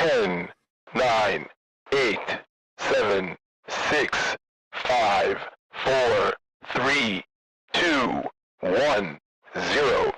10, 9, 8, 7, 6, 5, 4, 3, 2, 1, 0.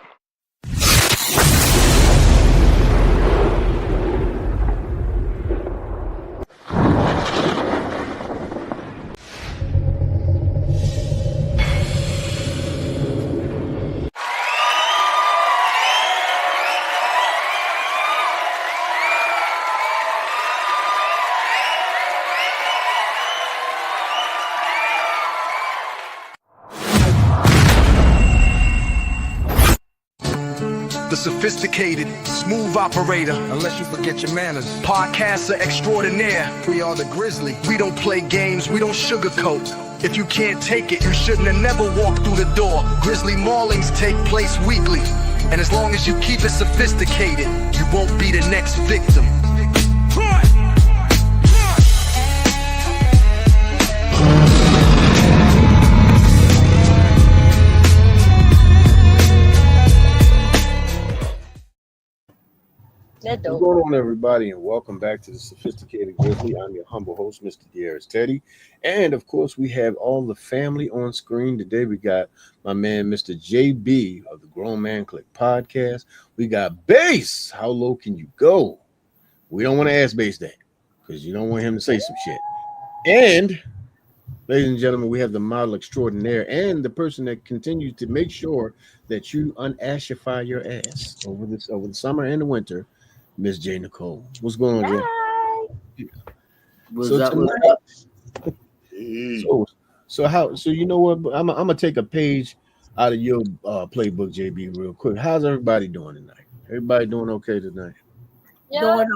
The sophisticated, smooth operator. Unless you forget your manners. Podcaster extraordinaire. We are the Grizzly. We don't play games, we don't sugarcoat. If you can't take it, you shouldn't have never walked through the door. Grizzly maulings take place weekly. And as long as you keep it sophisticated, you won't be the next victim. What's going on, everybody, and welcome back to the Sophisticated Grizzly. I'm your humble host, Mr. Dearest Teddy. And, of course, we have all the family on screen. Today we got my man, Mr. JB of the Grown Man Click podcast. We got Bass. How low can you go? We don't want to ask Bass that because you don't want him to say some shit. And, ladies and gentlemen, we have the model extraordinaire and the person that continues to make sure that you unashify your ass over the summer and the winter, Miss J. Nicole. What's going on, Jay? What's So up? So you know what? I'm gonna take a page out of your playbook, JB, real quick. How's everybody doing tonight? Everybody doing okay tonight? Yeah. Doing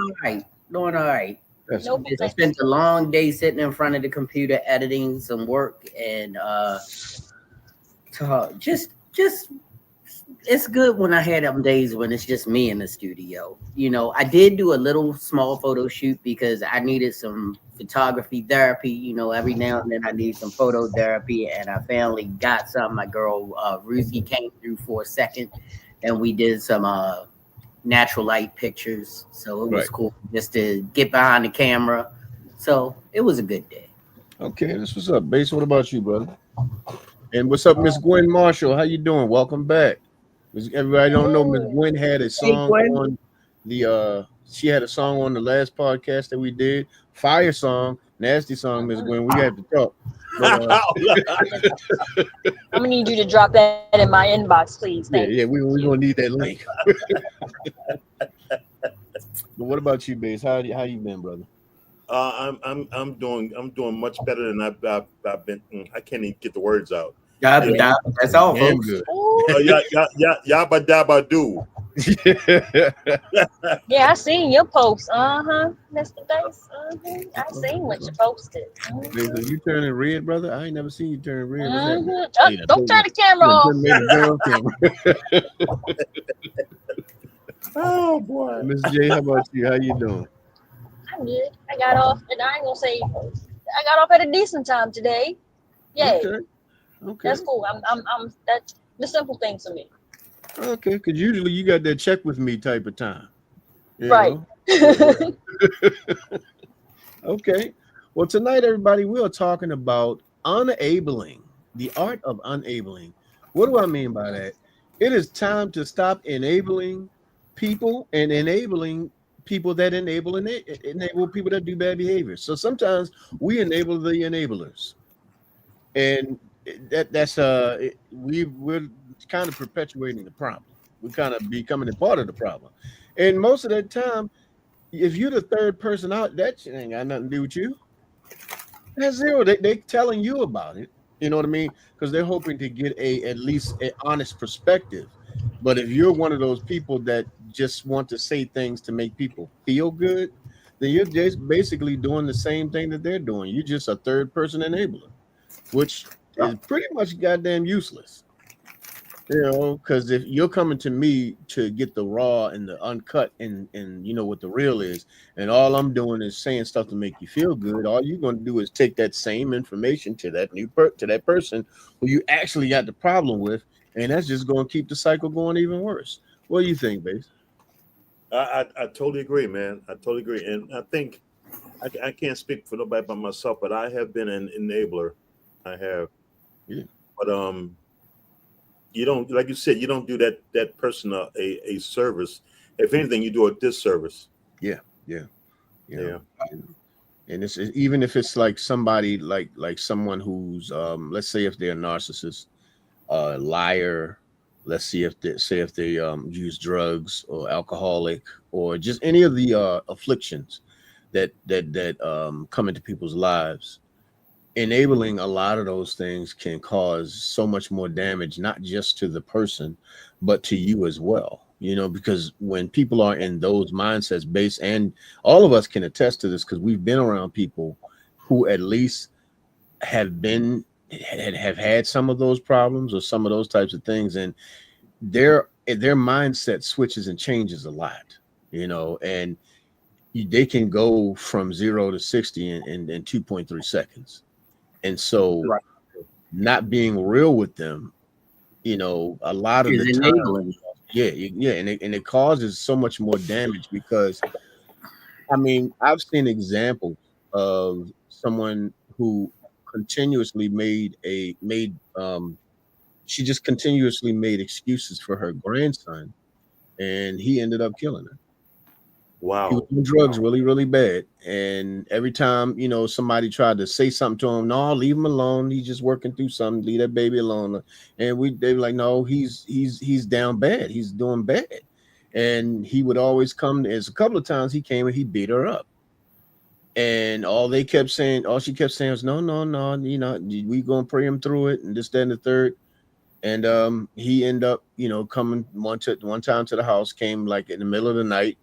all right. Nope. I spent a long day sitting in front of the computer editing some work and just it's good when I had them days when it's just me in the studio. You know, I did do a little small photo shoot because I needed some photography therapy. You know, every now and then I need some photo therapy, and I finally got some. My girl Ruthie came through for a second, and we did some natural light pictures. So it was cool just to get behind the camera. So it was a good day. Okay, this was up. Bass, what about you, brother? And what's up, Miss Gwen Marshall? How you doing? Welcome back. Everybody don't know, Miss Gwen had a song on the she had a song on the last podcast that we did. Fire song, nasty song, Miss Gwen. We had to talk. But, I'm gonna need you to drop that in my inbox, please. Yeah, we're gonna need that link. But what about you, Bass? How you been, brother? I'm doing much better than I've been. I can't even get the words out. That's all, folks. Good. Yabba dabba do. Yeah, I seen your post. Mr. Bass. I seen what you posted. Bass, are you turning red, brother? I ain't never seen you turn red. Don't turn the camera off. Oh boy, Miss J, how about you? How you doing? I'm good. I got off, and I ain't gonna say I got off at a decent time today. Yay. Okay. That's cool. I'm that's the simple things for me. Okay, because usually you got that check with me type of time. Right. Okay. Well, tonight, everybody, we are talking about unabling, the art of unabling. What do I mean by that? It is time to stop enabling people and enabling people that enable people that do bad behavior. So sometimes we enable the enablers. And we're kind of perpetuating the problem. We're kind of becoming a part of the problem. And most of that time, if you're the third person out, that shit ain't got nothing to do with you. That's zero. They telling you about it. You know what I mean? Because they're hoping to get at least an honest perspective. But if you're one of those people that just want to say things to make people feel good, then you're just basically doing the same thing that they're doing. You're just a third person enabler, which is pretty much goddamn useless. You know, because if you're coming to me to get the raw and the uncut and you know what the real is, and all I'm doing is saying stuff to make you feel good, all you're going to do is take that same information to that to that person who you actually got the problem with, and that's just going to keep the cycle going even worse. What do you think, Bass? I totally agree, man. I totally agree, and I think I can't speak for nobody but myself, but I have been an enabler. I have, Yeah. but you don't, like you said, you don't do that person a service. If anything, you do a disservice. Yeah, yeah, Yeah. and it's even if it's like somebody like someone who's let's say if they're a narcissist, liar, let's see if they use drugs or alcoholic or just any of the afflictions that come into people's lives. Enabling a lot of those things can cause so much more damage, not just to the person, but to you as well. You know, because when people are in those mindsets based, and all of us can attest to this because we've been around people who at least have been have had some of those problems or some of those types of things, and their mindset switches and changes a lot, you know, and they can go from 0 to 60 in 2.3 seconds. And so Right. not being real with them, you know, a lot of Is the time, enabling. yeah, and it causes so much more damage because I mean, I've seen examples of someone who continuously she just continuously made excuses for her grandson, and he ended up killing her. He was Wow. on drugs really, really bad. And every time, you know, somebody tried to say something to him, no, leave him alone. He's just working through something. Leave that baby alone. And they were like, no, he's down bad. He's doing bad. And he would always come. As a couple of times he came and he beat her up. And all she kept saying was, no, you know, we gonna pray him through it, and this, that, and the third. And he ended up, you know, coming one time to the house, came like in the middle of the night.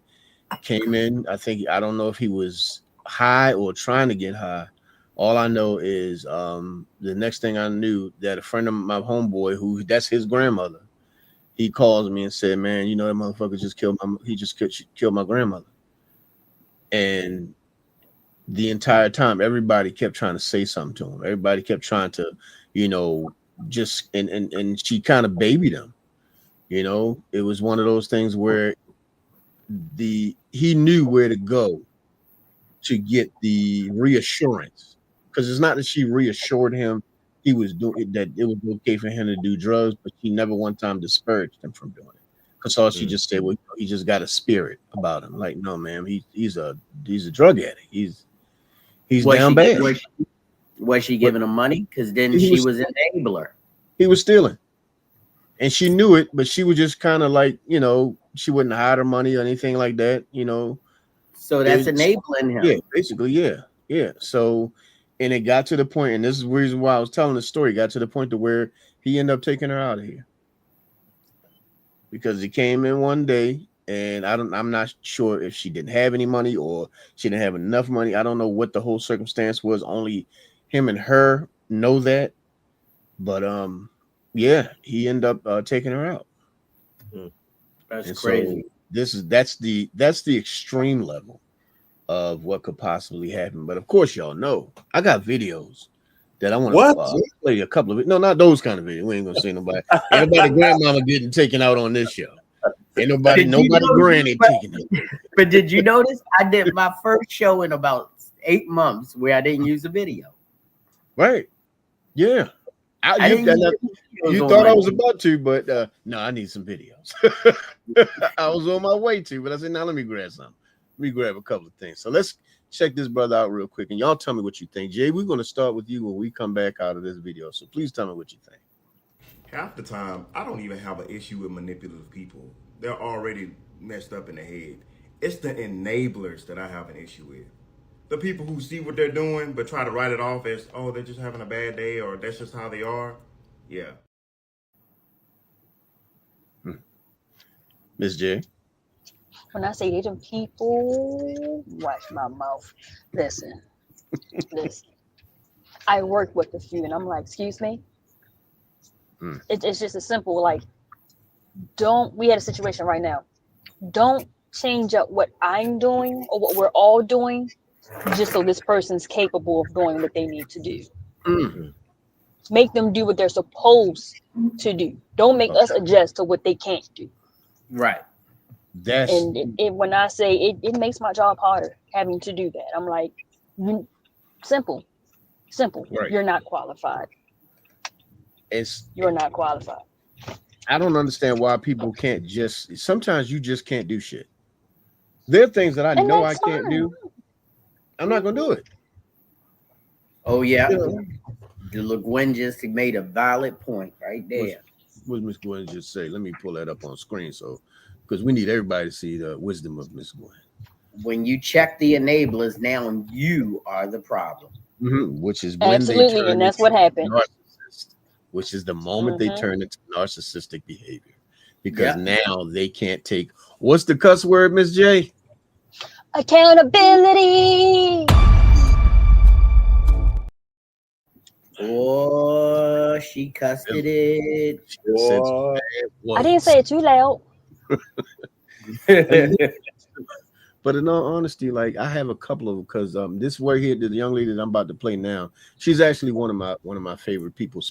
Came in, I don't know if he was high or trying to get high. All I know is the next thing I knew that a friend of my homeboy, who that's his grandmother, he calls me and said, man, you know, that motherfucker just killed my grandmother. And the entire time, everybody kept trying to say something to him. Everybody kept trying to, you know, just and she kind of babied him. You know, it was one of those things where he knew where to go to get the reassurance, because it's not that she reassured him he was doing that it was okay for him to do drugs, but she never one time discouraged him from doing it. Because all she just said, well, he just got a spirit about him. Like, no, man, he's a drug addict. He's down bad. Was she giving him money? Because then she was an enabler. He was stealing. And she knew it, but she was just kind of like, you know, she wouldn't hide her money or anything like that, you know. So that's enabling him. Yeah, basically, yeah. So, and it got to the point, and this is the reason why I was telling the story, got to the point to where he ended up taking her out of here. Because he came in one day, and I'm not sure if she didn't have any money or she didn't have enough money. I don't know what the whole circumstance was. Only him and her know that. But yeah, he ended up taking her out. That's and crazy. So that's the extreme level of what could possibly happen. But of course, y'all know I got videos that I want to play a couple of it. No, not those kind of videos. We ain't gonna see nobody. Ain't nobody grandmama getting taken out on this show. Ain't nobody granny taking it. But did you notice I did my first show in about 8 months where I didn't use a video? Right. Yeah. You thought I was about to, but no, I need some videos. I was on my way to, but I said, now let me grab something. Let me grab a couple of things. So let's check this brother out real quick, and y'all tell me what you think. Jay, we're going to start with you when we come back out of this video. So please tell me what you think. Half the time, I don't even have an issue with manipulative people. They're already messed up in the head. It's the enablers that I have an issue with. The people who see what they're doing but try to write it off as, oh, they're just having a bad day or that's just how they are. Yeah. Miss J. When I say they them people, watch my mouth. Listen. I work with a few and I'm like, excuse me. It's just a simple, like, we had a situation right now. Don't change up what I'm doing or what we're all doing just so this person's capable of doing what they need to do. Make them do what they're supposed to do. Don't make us adjust to what they can't do. Right. That's And when I say it makes my job harder having to do that. I'm like, simple. right. You're not qualified. It's You're not qualified. I don't understand why people can't just. Sometimes you just can't do shit. There are things that I And know I that's can't fine. do. I'm not gonna do it. Oh yeah. You know, Look, Gwen just made a valid point right there. what Miss Gwen just say? Let me pull that up on screen, so because we need everybody to see the wisdom of Miss Gwen. When you check the enablers, now you are the problem. Which is when Absolutely, they turn and that's into what happened. narcissist, which is the moment they Mhm. turn into narcissistic behavior, because now they can't take what's the cuss word, Miss J? Accountability. Oh, she cussed it. She said some Boy, bad I didn't words. say it too loud. But in all honesty, like I have a couple of because this right here, the young lady that I'm about to play now, she's actually one of my favorite people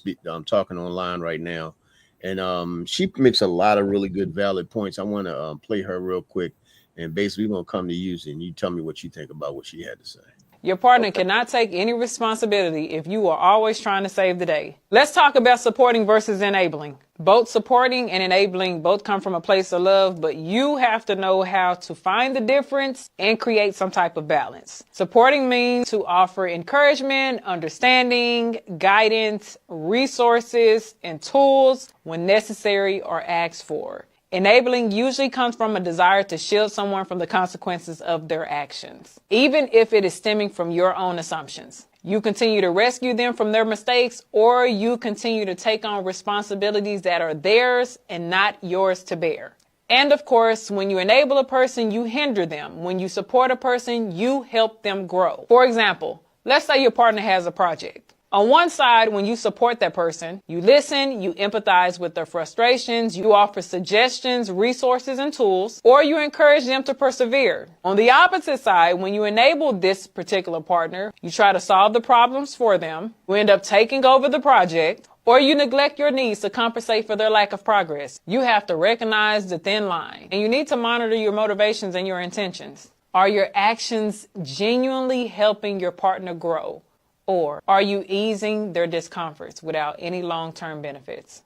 talking online right now, and she makes a lot of really good valid points. I want to play her real quick, and basically we're gonna come to you and you tell me what you think about what she had to say. Your partner cannot take any responsibility if you are always trying to save the day. Let's talk about supporting versus enabling. Both supporting and enabling both come from a place of love, but you have to know how to find the difference and create some type of balance. Supporting means to offer encouragement, understanding, guidance, resources, and tools when necessary or asked for. Enabling usually comes from a desire to shield someone from the consequences of their actions, even if it is stemming from your own assumptions. You continue to rescue them from their mistakes, or you continue to take on responsibilities that are theirs and not yours to bear. And of course, when you enable a person, you hinder them. When you support a person, you help them grow. For example, let's say your partner has a project. On one side, when you support that person, you listen, you empathize with their frustrations, you offer suggestions, resources, and tools, or you encourage them to persevere. On the opposite side, when you enable this particular partner, you try to solve the problems for them, you end up taking over the project, or you neglect your needs to compensate for their lack of progress. You have to recognize the thin line, and you need to monitor your motivations and your intentions. Are your actions genuinely helping your partner grow? Or are you easing their discomforts without any long-term benefits?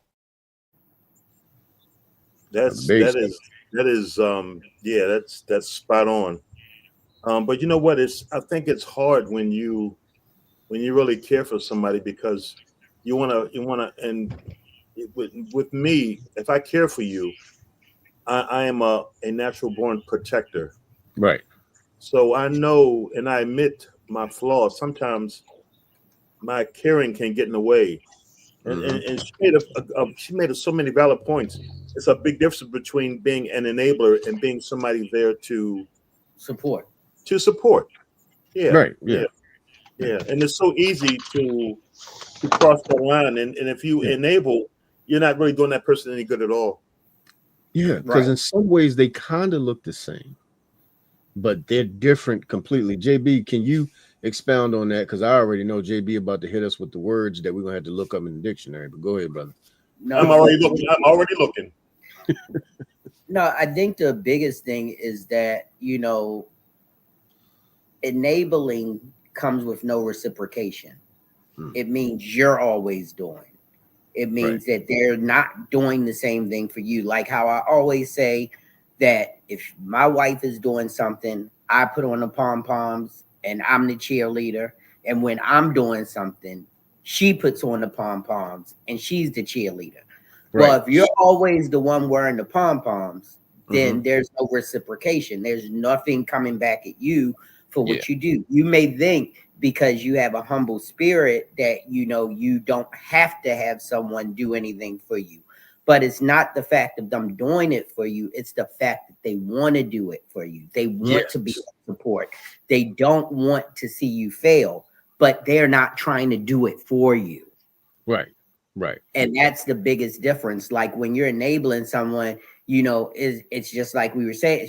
that's spot on. But you know what? I think it's hard when you really care for somebody because you wanna and with me, if I care for you, I am a natural born protector. Right. So I know and I admit my flaws. Sometimes my caring can get in the way. And she made so many valid points. It's a big difference between being an enabler and being somebody there to Support. support. Yeah, Right. Yeah. yeah. And it's so easy to cross that line. And if you enable, you're not really doing that person any good at all. Yeah. Because in some ways they kind of look the same, but they're different completely. JB, can you expound on that? Because I already know JB about to hit us with the words that we're gonna have to look up in the dictionary. But go ahead, brother. No, I'm already looking. No, I think the biggest thing is that, enabling comes with no reciprocation. It means you're always doing. It means that they're not doing the same thing for you. Like how I always say that if my wife is doing something, I put on the pom-poms and I'm the cheerleader. And when I'm doing something, she puts on the pom-poms and she's the cheerleader. Well, if you're always the one wearing the pom-poms, then there's no reciprocation. There's nothing coming back at you for what you do. You may think because you have a humble spirit that, you don't have to have someone do anything for you. But it's not the fact of them doing it for you. It's the fact that they want to do it for you. They want to be support. They don't want to see you fail, but they're not trying to do it for you. Right. And that's the biggest difference. Like when you're enabling someone, it's just like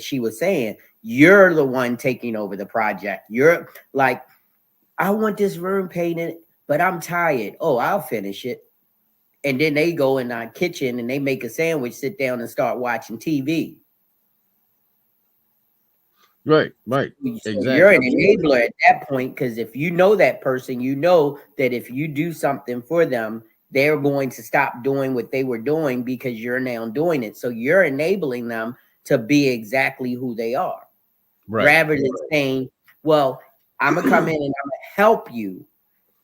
she was saying, you're the one taking over the project. You're like, I want this room painted, but I'm tired. Oh, I'll finish it. And then they go in our kitchen and they make a sandwich, sit down and start watching TV. Right. So you're an Exactly. enabler at that point, because if you know that person, you know that if you do something for them, they're going to stop doing what they were doing because you're now doing it. So you're enabling them to be exactly who they are, Right. rather than saying, well, I'm gonna come in and I'm gonna help you.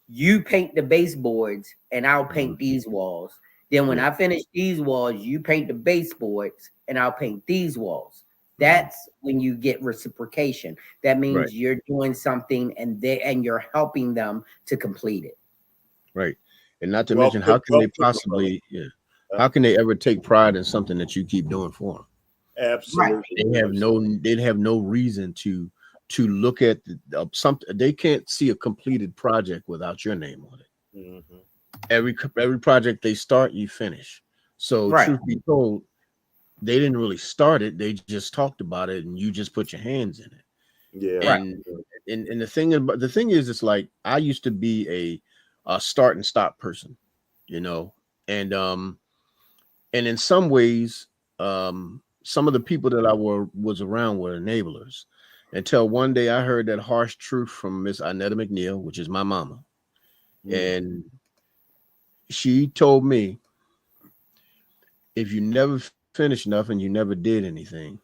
You paint the baseboards and I'll paint these walls. Then when I finish these walls, you paint the baseboards and I'll paint these walls. That's when you get reciprocation. That means Right. you're doing something and you're helping them to complete it. Right. And not to Well mention, put, how can well they put, my brother. possibly, how can they ever take pride in something that you keep doing for them? Absolutely. They'd have no reason to look at something. They can't see a completed project without your name on it. Mhm. Every project they start, you finish. So truth be told, they didn't really start it. They just talked about it, and you just put your hands in it. Yeah. And the thing is, it's like I used to be a start and stop person, you know, and in some ways, some of the people that I was around were enablers, until one day I heard that harsh truth from Miss Inetta McNeil, which is my mama, and she told me, if you never finished nothing, you never did anything.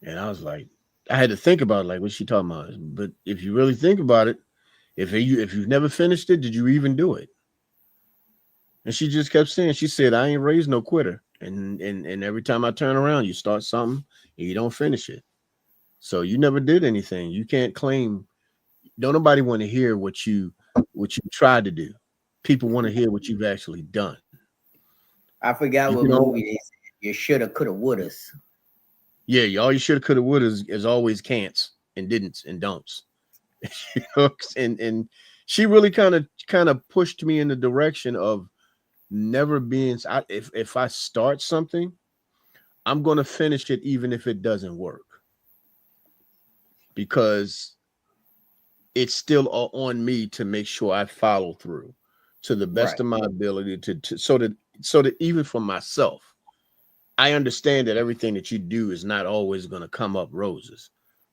And I was like, I had to think about it, like, what's she talking about? But if you really think about it, if you've never finished it, did you even do it? And she just kept saying, she said, I ain't raised no quitter. And every time I turn around, you start something and you don't finish it. So you never did anything. You can't claim. Don't nobody want to hear what you tried to do. People want to hear what you've actually done. I forgot what movie they said. You shoulda, coulda, wouldas. Yeah, all you shoulda, coulda, woulda is always can'ts and didn'ts and don'ts. You know, and she really kind of pushed me in the direction of never being. If I start something, I'm going to finish it even if it doesn't work, because it's still on me to make sure I follow through to the best of my ability so that even for myself, I understand that everything that you do is not always going to come up roses,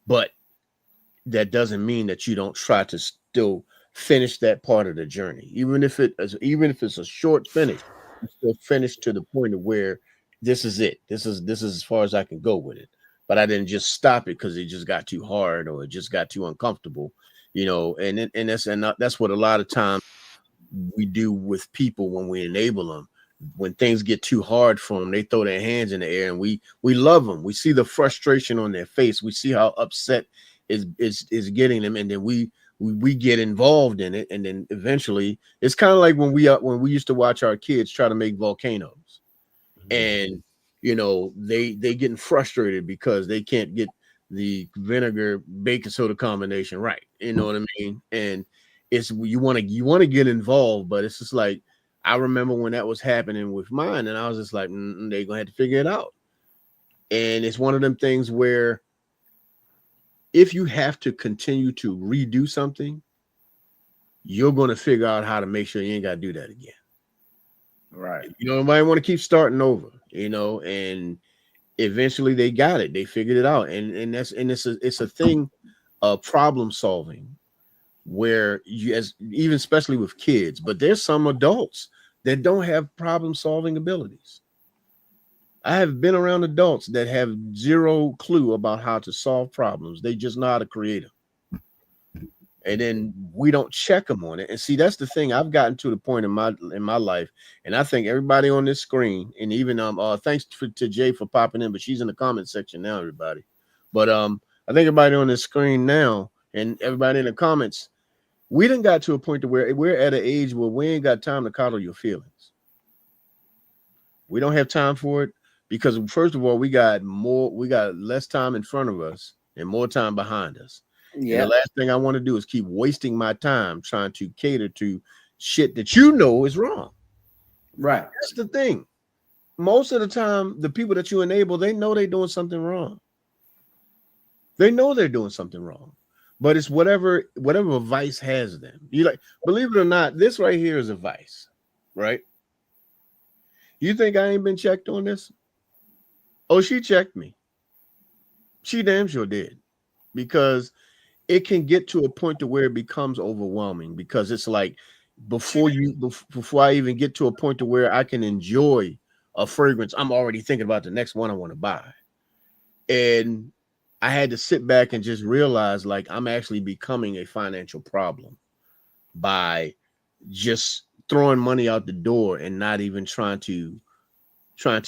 but that doesn't mean that you don't try to still finish that part of the journey. Even if it's a short finish, you still finish to the point of where this is it. This is as far as I can go with it. But I didn't just stop it because it just got too hard or it just got too uncomfortable, you know. And that's what a lot of times we do with people when we enable them. When things get too hard for them, they throw their hands in the air, and we love them. We see the frustration on their face. We see how upset is getting them, and then we get involved in it, and then eventually it's kind of like when we used to watch our kids try to make volcanoes, and you know they getting frustrated because they can't get the vinegar baking soda combination right. You know what I mean? And it's you want to get involved, but it's just like, I remember when that was happening with mine, and I was just like, they're gonna have to figure it out. And it's one of them things where if you have to continue to redo something, you're gonna figure out how to make sure you ain't gotta do that again. Right. You know, nobody want to keep starting over, you know, and eventually they got it, they figured it out. And it's a thing of problem solving where even especially with kids, but there's some adults that don't have problem solving abilities. I have been around adults that have zero clue about how to solve problems. They just know how to create them. And then we don't check them on it. And see, that's the thing. I've gotten to the point in my life, and I think everybody on this screen, and even thanks to Jay for popping in, but she's in the comment section now, everybody. But I think everybody on this screen now and everybody in the comments, we done got to a point to where we're at an age where we ain't got time to coddle your feelings. We don't have time for it because, first of all, we got less time in front of us and more time behind us. Yeah. And the last thing I want to do is keep wasting my time trying to cater to shit that you know is wrong. Right. That's the thing. Most of the time, the people that you enable, they know they're doing something wrong. They know they're doing something wrong. But it's whatever vice has them. You like, believe it or not, this right here is a vice, right? You think I ain't been checked on this? Oh, she checked me. She damn sure did, because it can get to a point to where it becomes overwhelming, because it's like before I even get to a point to where I can enjoy a fragrance, I'm already thinking about the next one I want to buy. And I had to sit back and just realize, like, I'm actually becoming a financial problem by just throwing money out the door and not even trying to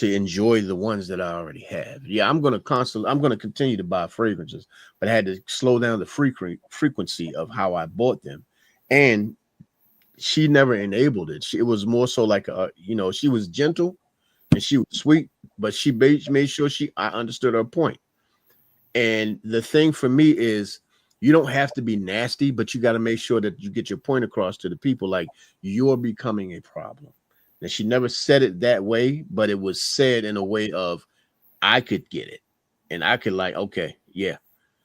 enjoy the ones that I already have. Yeah, I'm going to continue to buy fragrances, but I had to slow down the frequency of how I bought them. And she never enabled it. It was more so like, she was gentle and she was sweet, but she made sure I understood her point. And the thing for me is, you don't have to be nasty, but you got to make sure that you get your point across to the people, like, you're becoming a problem. And she never said it that way, but it was said in a way of, I could get it. And I could, like, okay, yeah.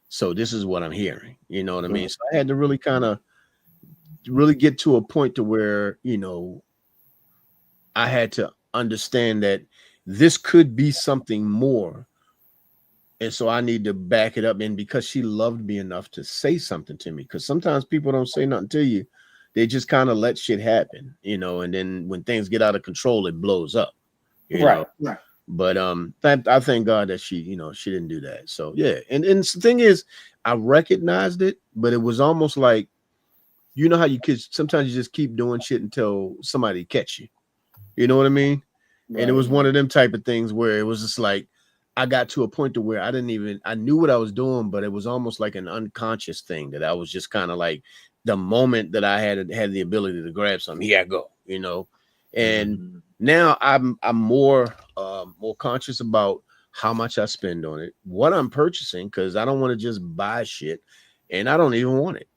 So this is what I'm hearing. You know what I mean? So I had to really kind of get to a point to where, I had to understand that this could be something more. And so I need to back it up. And because she loved me enough to say something to me, because sometimes people don't say nothing to you. They just kind of let shit happen, and then when things get out of control, it blows up. Right. But I thank God that she didn't do that. So yeah. And the thing is, I recognized it, but it was almost like, how you kids, sometimes you just keep doing shit until somebody catch you. You know what I mean? Right. And it was one of them type of things where it was just like, I got to a point to where I knew what I was doing, but it was almost like an unconscious thing that I was just kind of like, the moment that I had the ability to grab something, here I go, and now I'm more conscious about how much I spend on it, what I'm purchasing, because I don't want to just buy shit and I don't even want it.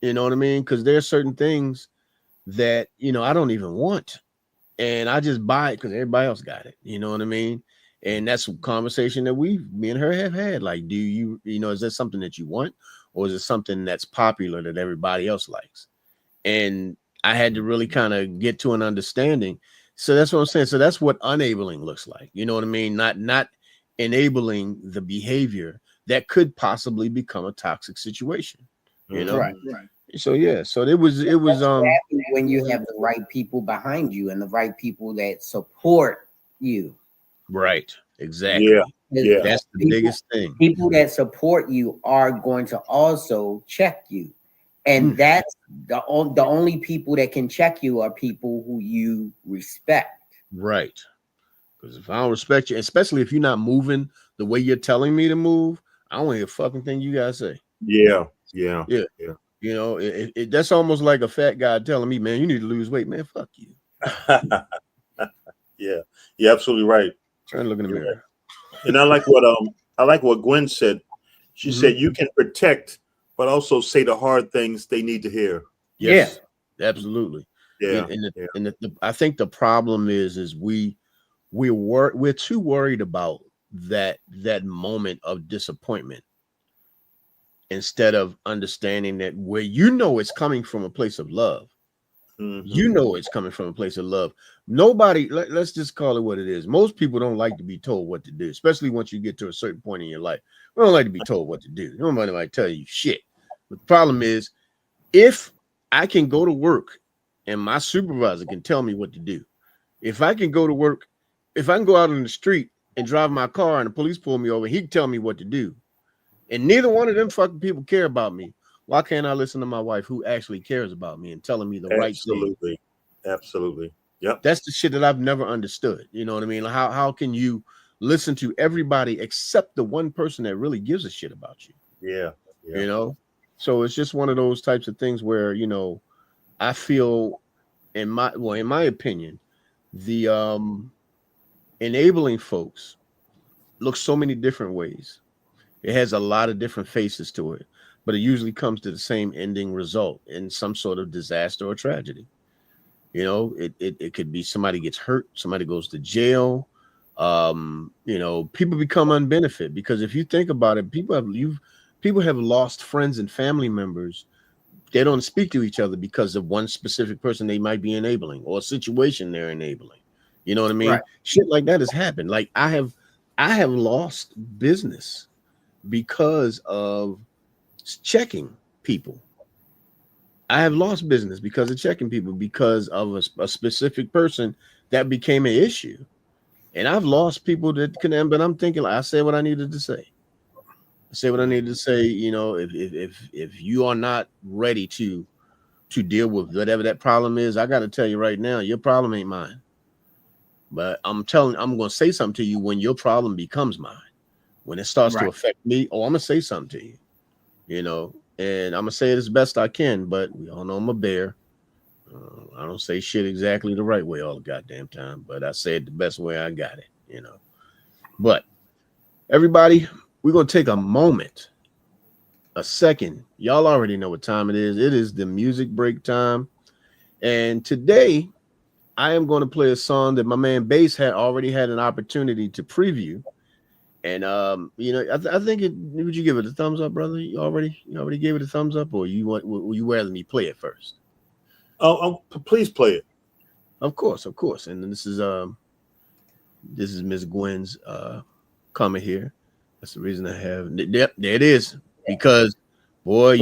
You know what I mean? Because there are certain things that, I don't even want, and I just buy it because everybody else got it. You know what I mean? And that's a conversation that me and her have had. Like, do you, is that something that you want? Or is it something that's popular that everybody else likes? And I had to really kind of get to an understanding. So that's what I'm saying. So that's what unabling looks like. You know what I mean? Not enabling the behavior that could possibly become a toxic situation. Right. So yeah. So it was when you have the right people behind you and the right people that support you. Right. Exactly. Yeah. That's the biggest thing. People that support you are going to also check you. And that's the only people that can check you are people who you respect. Right. Because if I don't respect you, especially if you're not moving the way you're telling me to move, I don't hear a fucking thing you guys say. Yeah. That's almost like a fat guy telling me, man, you need to lose weight, man. Fuck you. Yeah. You're absolutely right. Trying to look in the mirror. And I like what Gwen said. She said you can protect, but also say the hard things they need to hear. Yes, yeah, absolutely. Yeah. And I think the problem is we're too worried about that moment of disappointment instead of understanding that where it's coming from a place of love. It's coming from a place of love. Nobody, let's just call it what it is. Most people don't like to be told what to do, especially once you get to a certain point in your life. We don't like to be told what to do. Nobody might tell you shit. But the problem is, if I can go to work and my supervisor can tell me what to do, if I can go to work, if I can go out on the street and drive my car and the police pull me over, he can tell me what to do. And neither one of them fucking people care about me. Why can't I listen to my wife who actually cares about me and telling me the right thing? Absolutely. Yep. That's the shit that I've never understood. You know what I mean? How can you listen to everybody except the one person that really gives a shit about you? Yeah. So it's just one of those types of things where, I feel in my opinion, the enabling folks look so many different ways. It has a lot of different faces to it, but it usually comes to the same ending result in some sort of disaster or tragedy. It could be somebody gets hurt, somebody goes to jail. People become unbenefit because if you think about it, people have lost friends and family members. They don't speak to each other because of one specific person they might be enabling or a situation they're enabling. You know what I mean? Right. Shit like that has happened. Like I have lost business because of checking people. I have lost business because of checking people, because of a specific person that became an issue. And I've lost people that can, but I'm thinking, like, I said what I needed to say. I said what I needed to say. You know, if you are not ready to deal with whatever that problem is, I got to tell you right now, your problem ain't mine. But I'm going to say something to you when your problem becomes mine. When it starts to affect me, I'm going to say something to you, you know, and I'm going to say it as best I can, but we all know I'm a bear. I don't say shit exactly the right way all the goddamn time, but I say it the best way I got it, you know. But everybody, we're going to take a moment, a second. Y'all already know what time it is. It is the music break time. And today I am going to play a song that my man Bass had already had an opportunity to preview. And you know, I think would you give it a thumbs up, brother? You already gave it a thumbs up, or will you rather me play it first? Oh, please play it. Of course. And this is Miss Gwen's comment here. That's the reason I have. There it is. Because boy,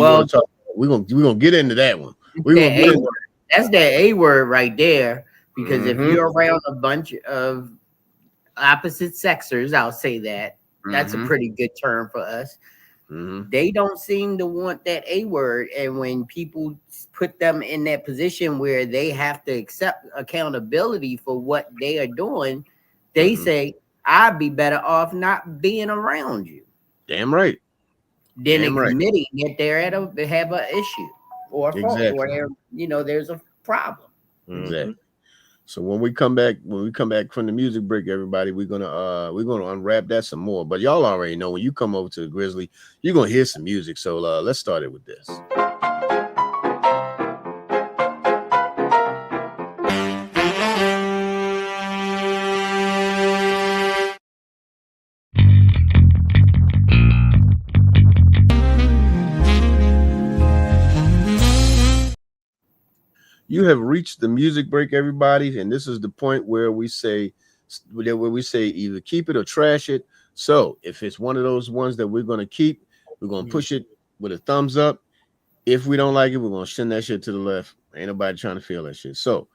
we're gonna get into that one. That's that A word right there. Because if you're around a bunch of opposite sexers, I'll say that's a pretty good term for us. They don't seem to want that A word, and when people put them in that position where they have to accept accountability for what they are doing, they say, I'd be better off not being around you. Damn right. Then admitting that they have an issue or a fault, or there's a problem. Exactly. So when we come back from the music break, everybody, we're gonna unwrap that some more. But y'all already know when you come over to the Grizzly, you're gonna hear some music. So let's start it with this. You have reached the music break, everybody, and this is the point where we say either keep it or trash it. So if it's one of those ones that we're going to keep, we're going to push it with a thumbs up. If we don't like it, we're going to send that shit to the left. Ain't nobody trying to feel that shit. So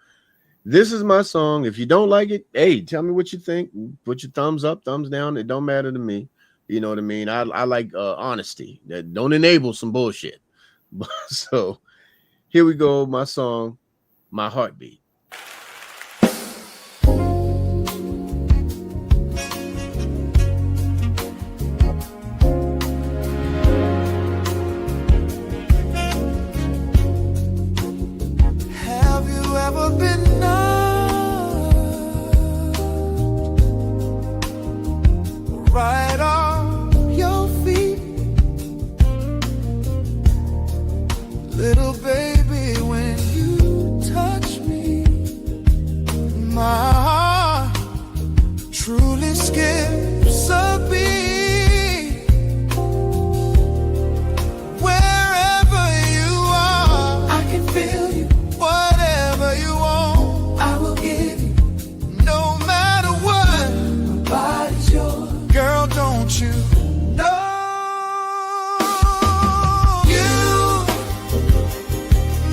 this is my song. If you don't like it, hey, tell me what you think. Put your thumbs up, thumbs down. It don't matter to me. You know what I mean? I like honesty. That don't enable some bullshit. So here we go. My song, My Heartbeat. Have you ever been knocked right off your feet? Little baby, when you touch me, my heart truly skips a beat. Wherever you are, I can feel you. Whatever you want, I will give you. No matter what, my body's yours. Girl, don't you know?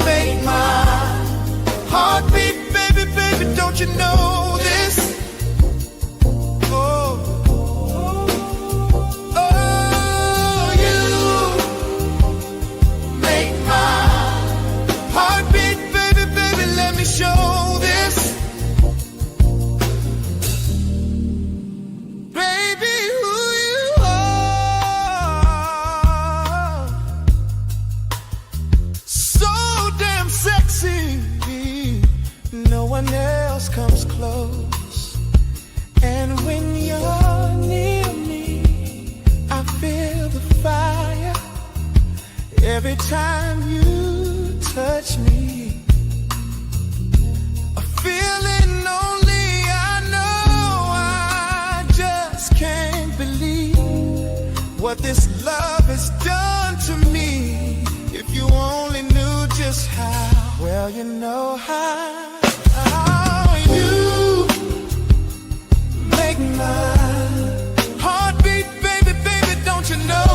Make my heartbeat, baby, baby, don't you know this? Oh, oh, you make my heartbeat, baby, baby, let me show this. Baby, who you are, so damn sexy, no one else comes close. And when you're near me, I feel the fire every time you touch me. A feeling only I know. I just can't believe what this love has done to me. If you only knew just how, well, you know how you make my heartbeat, baby, baby, don't you know?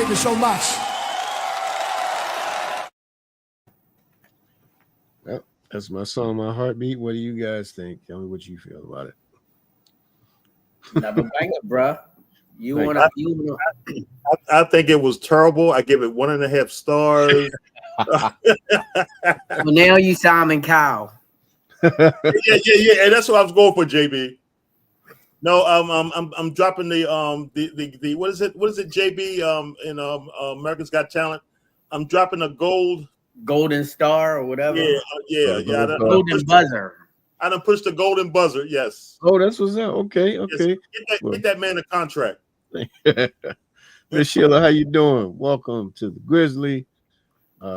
appreciate it so much. Yep, that's my song, My Heartbeat. What do you guys think? Tell me what you feel about it. Another banger, bruh. You Thank wanna I think it was terrible. I give it 1.5 stars. well, now you Simon Cowell. yeah, and that's what I was going for, JB. No, I'm dropping the what is it, JB? In America's Got Talent, I'm dropping a golden star or whatever. Yeah. Golden buzzer. I done pushed the golden buzzer. Yes. Oh, that's what's up. Okay. Yes. Get that man a contract. Miss Sheila, how you doing? Welcome to the Grizzly.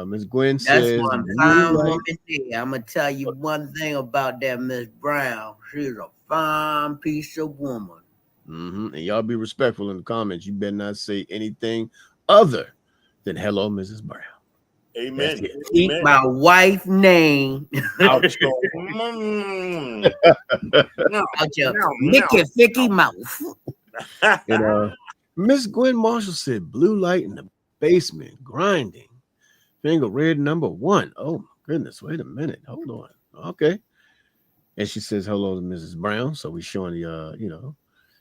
Miss Gwen says, one fine woman there. I'm gonna tell you one thing about that Miss Brown. She's a fine piece of woman. And y'all be respectful in the comments. You better not say anything other than hello, Mrs. Brown. Amen. Keep my wife's name out your Mickey Ficky mouth. And Miss Gwen Marshall said, blue light in the basement, grinding. Finger red #1. Oh my goodness, wait a minute. Hold on. Okay. And she says hello to Mrs. Brown. So we showing the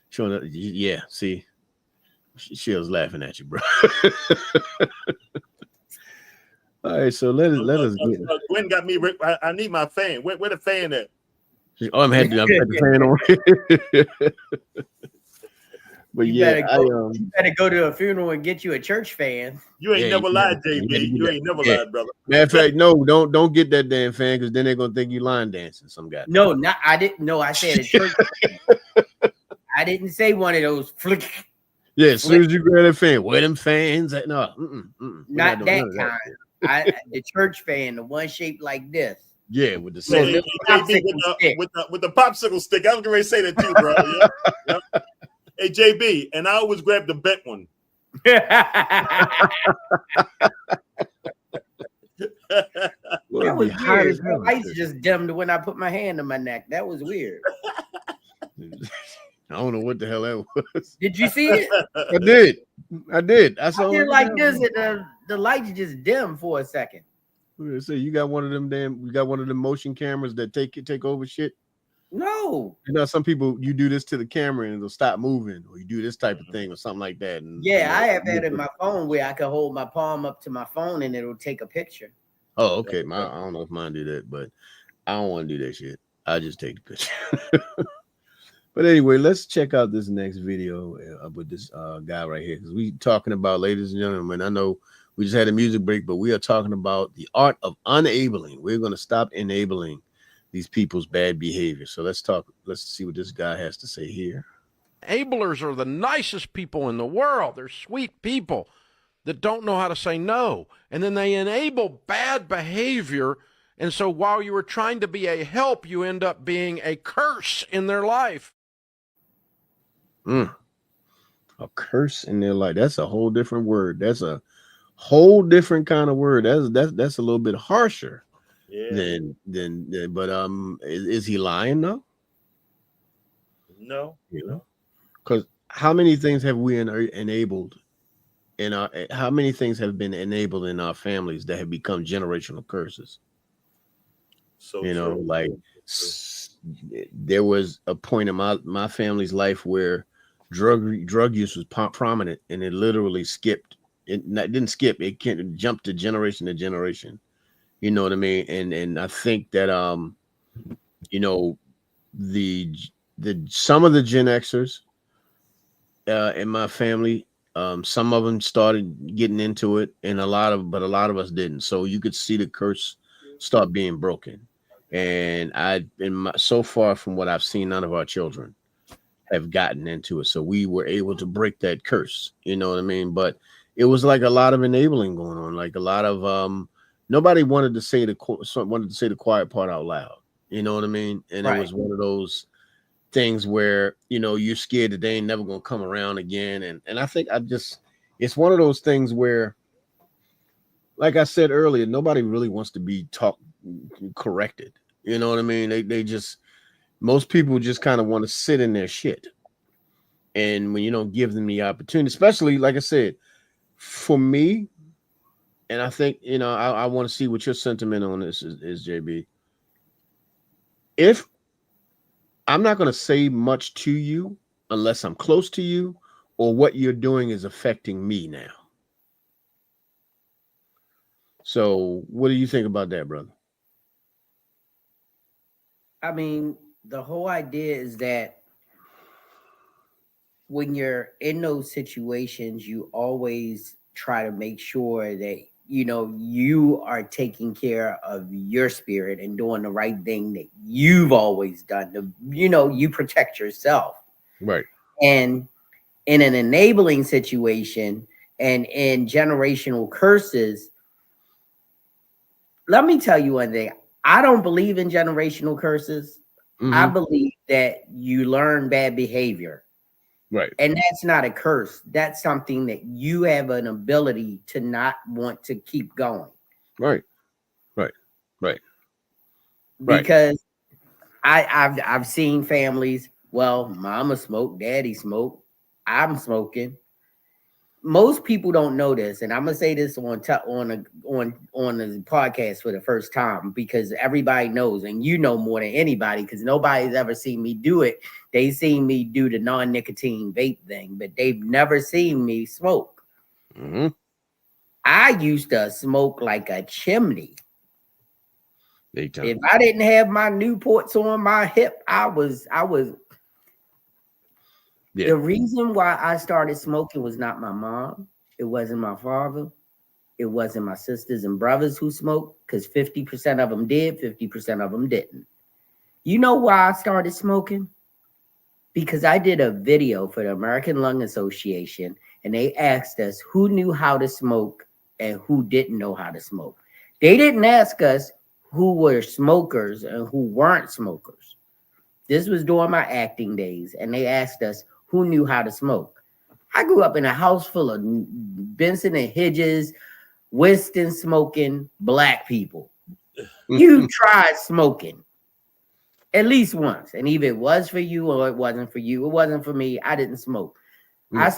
showing that, yeah, see, she was laughing at you, bro. All right, so let us get it. Gwen got me. I need my fan. Where the fan at? Oh, I'm had the fan on. But you better go to a funeral and get you a church fan. You ain't never lied, JB. You ain't never lied, brother. Matter of fact, no, don't get that damn fan because then they're gonna think you line dancing. Some guy. No, I didn't. No, I said a church. I didn't say one of those flick. Yeah, as soon as you grab that fan, where them fans at? No, not that kind. The church fan, the one shaped like this. Yeah, with the with the popsicle stick. I was going to say that too, bro. Yeah. Hey, JB, and I always grab the bent one. That was weird. The lights just dimmed when I put my hand on my neck. That was weird. I don't know what the hell that was. Did you see it? I did. I saw it like this. The lights just dimmed for a second. So you got one of them motion cameras that take over shit? No. You know, some people, you do this to the camera and it'll stop moving, or you do this type of thing or something like that. And yeah, I have had it in my phone where I can hold my palm up to my phone and it'll take a picture. Oh, okay. I don't know if mine do that, but I don't want to do that shit. I just take the picture. But anyway, let's check out this next video with this guy right here, because we talking about, ladies and gentlemen, I know we just had a music break, but we are talking about the art of unabling. We're going to stop enabling these people's bad behavior. So let's see what this guy has to say here. Enablers are the nicest people in the world. They're sweet people that don't know how to say no. And then they enable bad behavior. And so while you were trying to be a help, you end up being a curse in their life. A curse in their life. That's a whole different word. That's a whole different kind of word. That's a little bit harsher. Yeah. But is he lying though? No. Because how many things have we enabled in our? How many things have been enabled in our families that have become generational curses? So like there was a point in my family's life where drug use was prominent, and it literally skipped. It didn't skip. It can't jump to generation to generation. You know what I mean? And I think that the some of the Gen Xers in my family, some of them started getting into it, and a lot of us didn't. So you could see the curse start being broken. And so far from what I've seen, none of our children have gotten into it. So we were able to break that curse. You know what I mean? But it was like a lot of enabling going on, like a lot of nobody wanted to say the quiet part out loud. You know what I mean? And It was one of those things where, you're scared that they ain't never going to come around again. And I think it's one of those things where, like I said earlier, nobody really wants to be corrected. You know what I mean? Most people just kind of want to sit in their shit. And when you don't give them the opportunity, especially, like I said, for me, and I think, I want to see what your sentiment on this is, JB. If I'm not going to say much to you unless I'm close to you or what you're doing is affecting me now. So what do you think about that, brother? I mean, the whole idea is that when you're in those situations, you always try to make sure that, you are taking care of your spirit and doing the right thing that you've always done. You protect yourself. Right. And in an enabling situation and in generational curses, let me tell you one thing. I don't believe in generational curses. Mm-hmm. I believe that you learn bad behavior. Right. And that's not a curse. That's something that you have an ability to not want to keep going. Right. Right. Right. Because I've seen families, well, mama smoked, daddy smoked, I'm smoking. Most people don't know this, and I'm gonna say this on the podcast for the first time because everybody knows, and you know more than anybody because nobody's ever seen me do it. They've seen me do the non-nicotine vape thing, but they've never seen me smoke. Mm-hmm. I used to smoke like a chimney. Big time. If I didn't have my Newports on my hip, I was. Yeah. The reason why I started smoking was not my mom. It wasn't my father. It wasn't my sisters and brothers who smoked, because 50% of them did, 50% of them didn't. You know why I started smoking? Because I did a video for the American Lung Association, and they asked us who knew how to smoke and who didn't know how to smoke. They didn't ask us who were smokers and who weren't smokers. This was during my acting days, and they asked us who knew how to smoke. I grew up in a house full of Benson and Hedges, Winston smoking black people. You tried smoking at least once, and either it was for you or it wasn't for you. It wasn't for me. I didn't smoke. I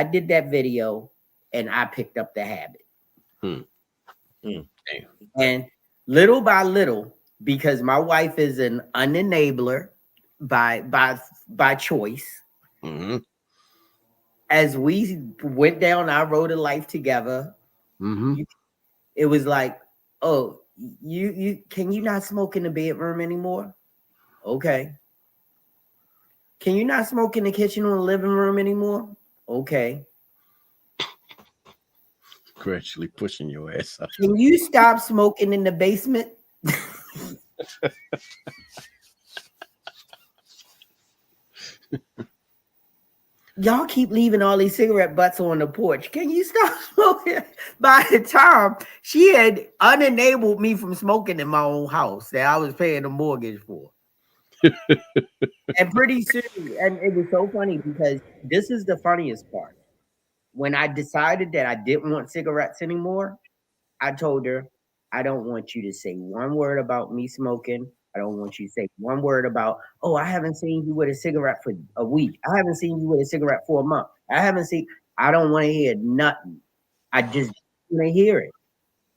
did that video, and I picked up the habit. And little by little, because my wife is an unenabler by choice. Mm-hmm. As we went down our road of life together, it was like, oh, you can you not smoke in the bedroom anymore? Okay. Can you not smoke in the kitchen or the living room anymore? Okay. Gradually pushing your ass up. Can you stop smoking in the basement? Y'all keep leaving all these cigarette butts on the porch. Can you stop smoking? By the time she had unenabled me from smoking in my own house that I was paying a mortgage for. And pretty soon, and it was so funny because this is the funniest part. When I decided that I didn't want cigarettes anymore, I told her, I don't want you to say one word about me smoking. I don't want you to say one word about, oh, I haven't seen you with a cigarette for a week. I haven't seen you with a cigarette for a month. I don't want to hear nothing. I just want to hear it.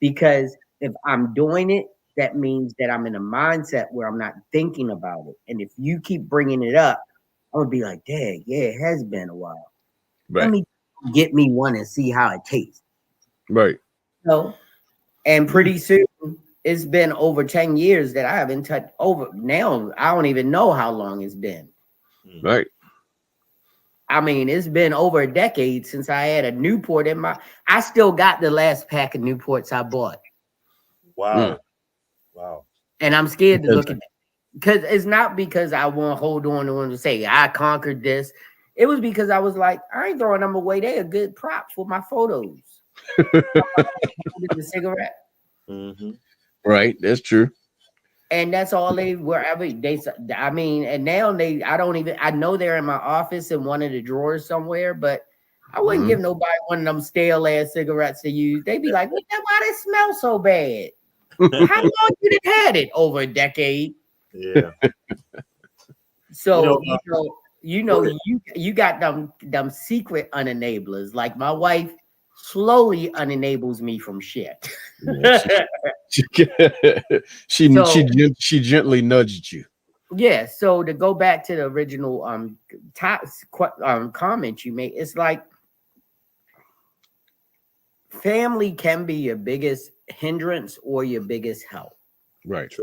Because if I'm doing it, that means that I'm in a mindset where I'm not thinking about it. And if you keep bringing it up, I'm going to be like, dang, yeah, it has been a while. Right. Let me get me one and see how it tastes. Right. So, and pretty soon, it's been over 10 years that I haven't touched over. Now, I don't even know how long it's been. Right. I mean, it's been over a decade since I had a Newport in my... I still got the last pack of Newports I bought. Wow. Wow. And I'm scared to look at it. Because it's not because I want to hold on to them to say, I conquered this. It was because I was like, I ain't throwing them away. They're a good prop for my photos. The cigarette. Mm-hmm. Right, that's true. And that's all they wherever they. I mean, and now I know they're in my office in one of the drawers somewhere, but I wouldn't give nobody one of them stale ass cigarettes to use. They'd be like, why they smell so bad? How long you had it? Over a decade. Yeah. So you got them secret unenablers. Like my wife, slowly unenables me from shit. She gently nudged you. Yeah, so to go back to the original comment you made, it's like family can be your biggest hindrance or your biggest help. Right.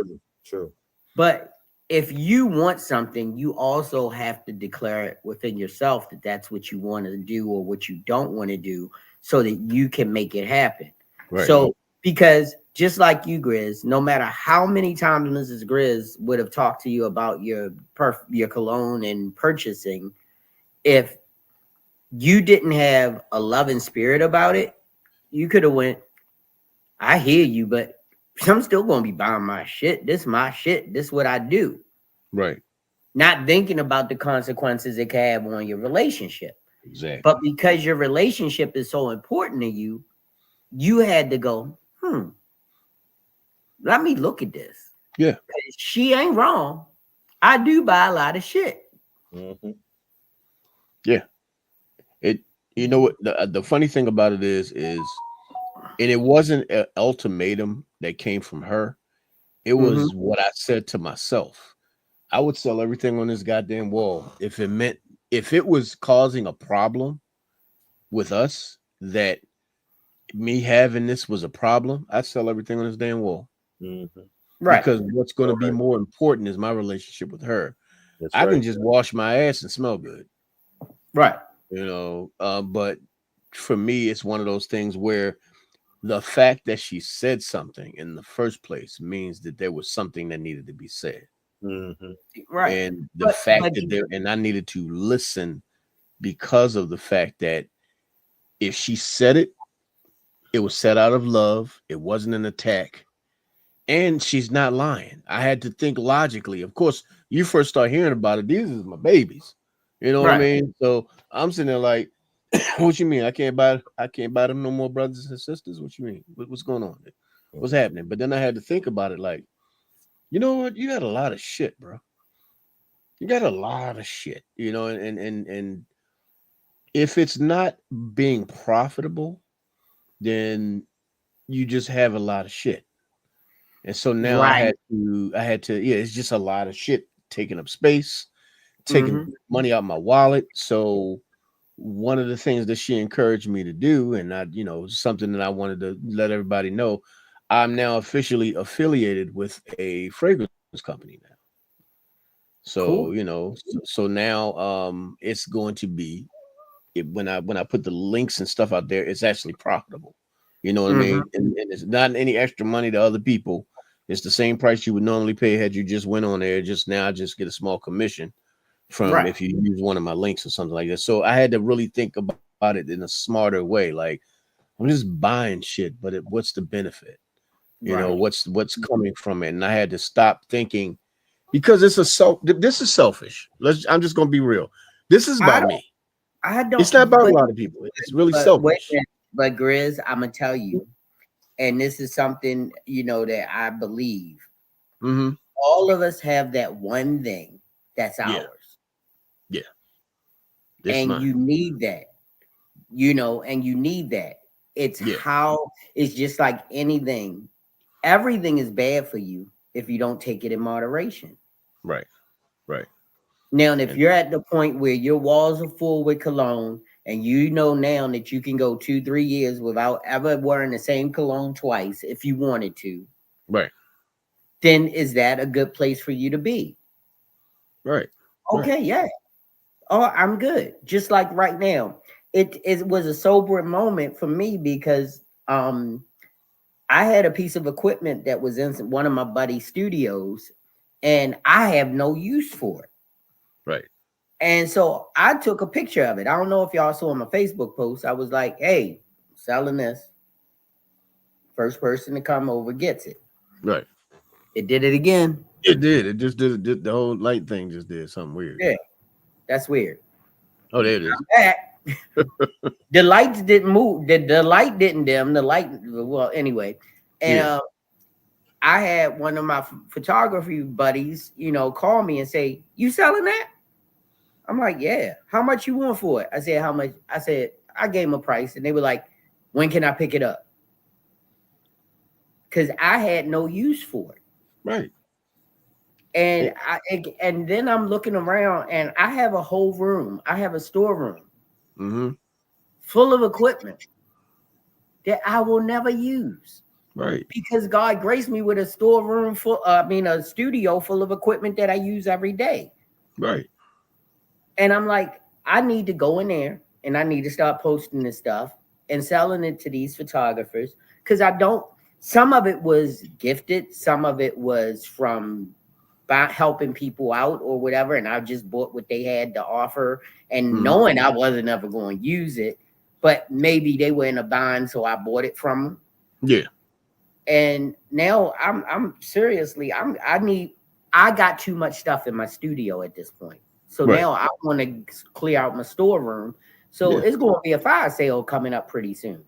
True. But if you want something, you also have to declare it within yourself that that's what you want to do or what you don't want to do, so that you can make it happen. Right. So, because just like you, Grizz, no matter how many times Mrs. Grizz would have talked to you about your cologne and purchasing, if you didn't have a loving spirit about it, you could have went, I hear you, but I'm still going to be buying my shit. This my shit. This what I do. Right. Not thinking about the consequences it can have on your relationship. Exactly. But because your relationship is so important to you, you had to go, let me look at this. Yeah. She ain't wrong. I do buy a lot of shit. Mm-hmm. Yeah. You know what the funny thing about it is, and it wasn't an ultimatum that came from her. It was what I said to myself. I would sell everything on this goddamn wall if it was causing a problem with us, that me having this was a problem. I'd sell everything on this damn wall. Mm-hmm. Right. Because what's going to be more important is my relationship with her. That's I right. can just wash my ass and smell good. Right. You know, but for me, it's one of those things where the fact that she said something in the first place means that there was something that needed to be said. Mm-hmm. Right. And the fact that I needed to listen because of the fact that if she said it, it was said out of love. It wasn't an attack. And she's not lying. I had to think logically. Of course, you first start hearing about it. These are my babies. You know what I mean? So I'm sitting there like, what you mean? I can't buy them no more brothers and sisters. What you mean? What's going on? What's happening? But then I had to think about it like, you know what? You got a lot of shit, bro. You got a lot of shit, you know, and if it's not being profitable, then you just have a lot of shit. And so now I had to, it's just a lot of shit taking up space, taking money out my wallet. So one of the things that she encouraged me to do, and something that I wanted to let everybody know, I'm now officially affiliated with a fragrance company now. So, so now it's going to be, when I put the links and stuff out there, it's actually profitable. You know what I mean? And it's not any extra money to other people. It's the same price you would normally pay had you just went on there. Just get a small commission from if you use one of my links or something like that. So I had to really think about it in a smarter way. Like, I'm just buying shit, but what's the benefit? You know, what's coming from it? And I had to stop thinking, because this is selfish. I'm just gonna be real. This is about me. It's not about a lot of people. It's really selfish. But Grizz, I'm gonna tell you, and this is something that I believe. All of us have that one thing that's ours. Yeah. And you need that. And you need that. It's it's just like anything. Everything is bad for you if you don't take it in moderation. Right. Now, if you're at the point where your walls are full with cologne, and now that you can go 2-3 years without ever wearing the same cologne twice if you wanted to, right, then is that a good place for you to be? Right. Okay, yeah. Oh, I'm good. Just like right now, it was a sobering moment for me because I had a piece of equipment that was in one of my buddy's studios, and I have no use for it. Right. And so I took a picture of it. I don't know if y'all saw my Facebook post. I was like, hey, selling this. First person to come over gets it. Right. It did it again. It did. It just did it. The whole light thing just did something weird. Yeah. That's weird. Oh, there it is. The lights didn't move. The light didn't dim. Well, anyway. And I had one of my photography buddies, call me and say, you selling that? I'm like, yeah. How much you want for it? I said, how much? I said, I gave them a price. And they were like, When can I pick it up? Because I had no use for it. Right. And and then I'm looking around, and I have a whole room. I have a storeroom full of equipment that I will never use. Right. Because God graced me with a storeroom full, a studio full of equipment that I use every day. Right. And I'm like, I need to go in there and I need to start posting this stuff and selling it to these photographers. Because some of it was gifted, some of it was from helping people out or whatever. And I just bought what they had to offer and knowing I wasn't ever going to use it, but maybe they were in a bind, so I bought it from them. Yeah. And now I'm seriously, I got too much stuff in my studio at this point. So now I want to clear out my storeroom. So it's going to be a fire sale coming up pretty soon.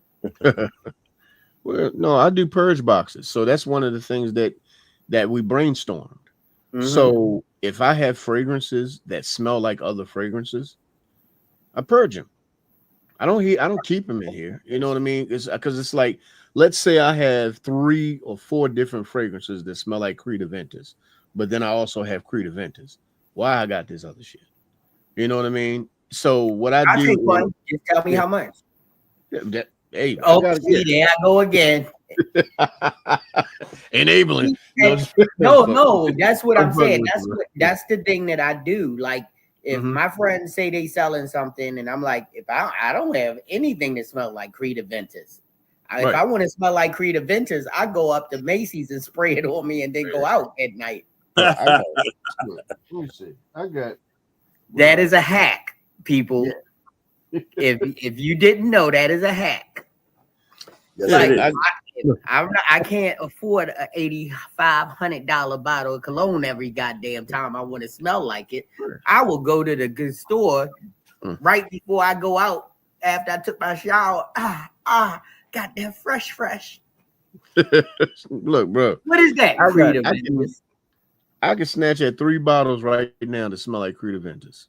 Well, no, I do purge boxes. So that's one of the things that we brainstormed. So if I have fragrances that smell like other fragrances, I purge them. I don't keep them in here. You know what I mean? It's because it's like, let's say I have 3 or 4 different fragrances that smell like Creed Aventus, but then I also have Creed Aventus. Why I got this other shit? You know what I mean? So what I do, take one. Just tell me how much. Hey, there I go again. Enabling. No, that's what I'm saying. That's the thing that I do. Like, if my friends say they selling something, and I'm like, if I don't have anything that smells like Creed Aventus. If I want to smell like Creed Aventus, I go up to Macy's and spray it on me, and then go out at night. Let me see. That is a hack, people. Yeah. if you didn't know, that is a hack. Like, I can't afford an $8,500 bottle of cologne every goddamn time I want to smell like it. I will go to the good store right before I go out after I took my shower. Got that fresh. Look, bro. What is that? I can snatch at 3 bottles right now that smell like Creed Aventus.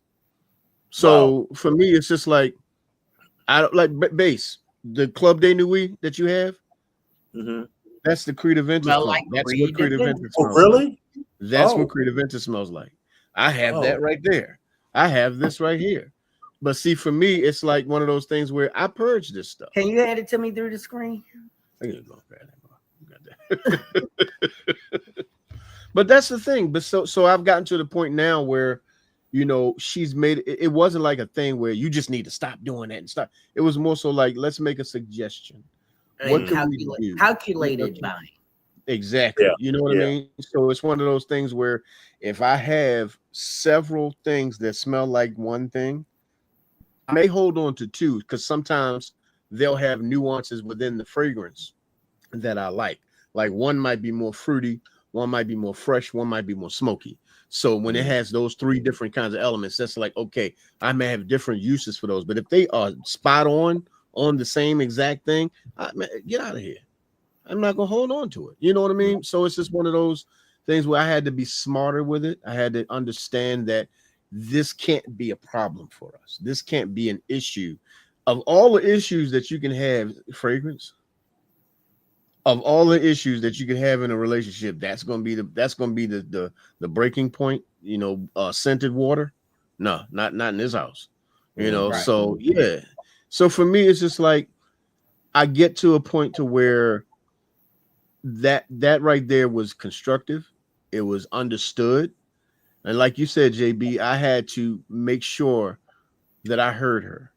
So for me, it's just like, I don't like base. The Club de Nuit that you have, that's the Creed Aventus. That's what Creed Aventus smells like. That's what Creed Aventus smells like. I have that right there. I have this right here. But see, for me, it's like one of those things where I purge this stuff. Can you add it to me through the screen? I can go that. But that's the thing. But so I've gotten to the point now where, you know, she's made it. It wasn't like a thing where you just need to stop doing that and stop. It was more so like, let's make a suggestion. What can we do? Calculated buying. Exactly. Yeah. You know what I mean? So it's one of those things where if I have several things that smell like one thing, I may hold on to 2 because sometimes they'll have nuances within the fragrance that I like. Like one might be more fruity, one might be more fresh, one might be more smoky. So when it has those 3 different kinds of elements, that's like, okay, I may have different uses for those, but if they are spot on the same exact thing, get out of here. I'm not gonna hold on to it. You know what I mean? So it's just one of those things where I had to be smarter with it. I had to understand that this can't be a problem for us. This can't be an issue. Of all the issues that you can have, fragrance, of all the issues that you can have in a relationship, that's gonna be the breaking point. You know, scented water. No, not in this house. You know, right. So yeah. So for me, it's just like I get to a point to where that right there was constructive. It was understood. And like you said, JB, I had to make sure that I heard her.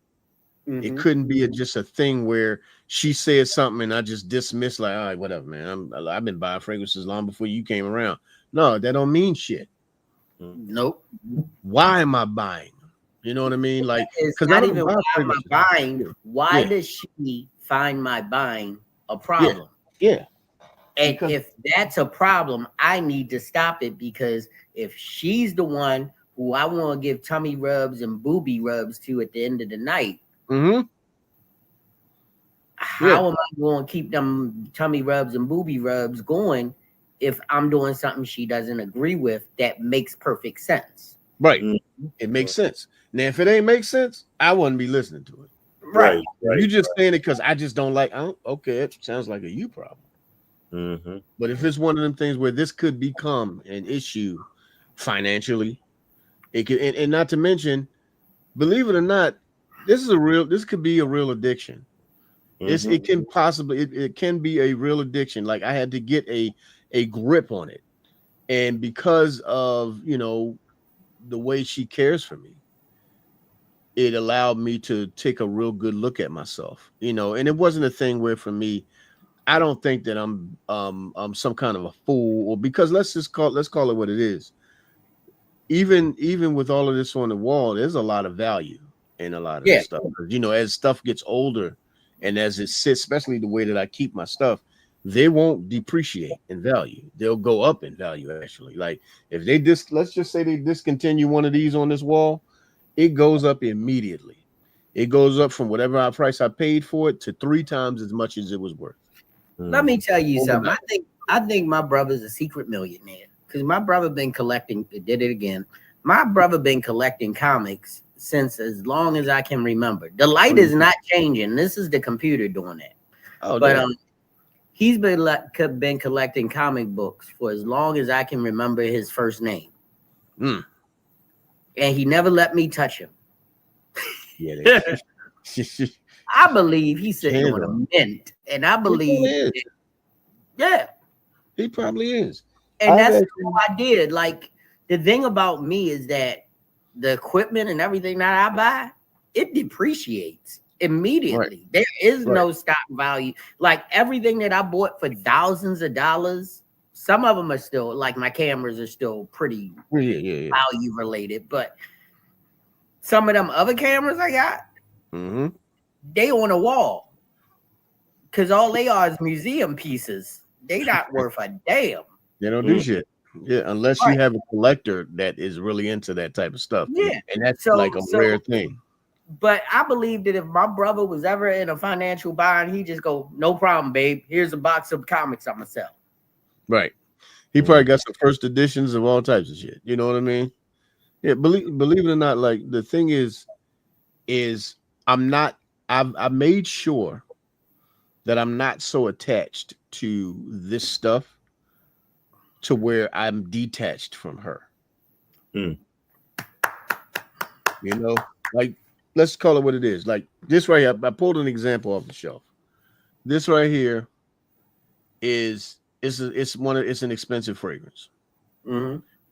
It couldn't be just a thing where she said something and I just dismissed, like, all right, whatever, man. I've been buying fragrances long before you came around. No, that don't mean shit. Nope. Why am I buying? You know what I mean? Like, it's not even why am I buying. Why does she find my buying a problem? Yeah. And if that's a problem, I need to stop it, because if she's the one who I want to give tummy rubs and booby rubs to at the end of the night, how am I going to keep them tummy rubs and booby rubs going if I'm doing something she doesn't agree with that makes perfect sense? Right. It makes sense. Now, if it ain't make sense, I wouldn't be listening to it. Right. You just saying it because I just don't like. Okay, it sounds like a you problem. Mm-hmm. But if it's one of them things where this could become an issue financially, it could, and not to mention, believe it or not, this could be a real addiction. It can possibly, it can be a real addiction. Like I had to get a grip on it. And because of, the way she cares for me, it allowed me to take a real good look at myself, and it wasn't a thing where for me, I don't think that I'm some kind of a fool, or because let's call it what it is. Even with all of this on the wall, there's a lot of value in a lot of this stuff. As stuff gets older and as it sits, especially the way that I keep my stuff, they won't depreciate in value. They'll go up in value, actually. Like if they let's just say they discontinue one of these on this wall, it goes up immediately. It goes up from whatever price I paid for it to 3 times as much as it was worth. Let me tell you something. I think my brother's a secret millionaire because my brother been collecting. Did it again. My brother been collecting comics since as long as I can remember. The light is not changing. This is the computer doing it. But he's been collecting comic books for as long as I can remember his first name. And he never let me touch him. I believe he's sitting on a mint, and I believe, he probably is. And that's what I did. Like the thing about me is that the equipment and everything that I buy, it depreciates immediately. There is no stock value. Like everything that I bought for thousands of dollars, some of them are still like my cameras are still pretty value related, but some of them other cameras I got, they on a wall because all they are is museum pieces. They not worth a damn. They don't do shit. Yeah, unless you have a collector that is really into that type of stuff. Yeah, and that's like a rare thing. But I believe that if my brother was ever in a financial bind, he'd just go, "No problem, babe. Here's a box of comics I'm gonna sell." Right. He probably got some first editions of all types of shit. You know what I mean? Yeah. Believe it or not, like the thing is I've made sure that I'm not so attached to this stuff to where I'm detached from her. Like let's call it what it is. Like this right here, I pulled an example off the shelf. This right here it's an expensive fragrance.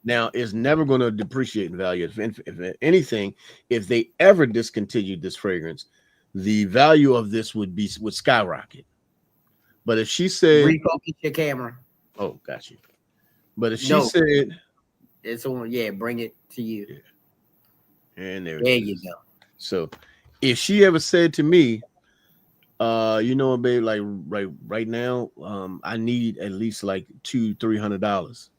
Now it's never going to depreciate in value. If anything, if they ever discontinued this fragrance, the value of this would skyrocket. But if she said, refocus your camera. Oh, got you. But if she said, it's on, bring it to you. And there you go. So if she ever said to me, babe, like right now, I need at least like $200-300.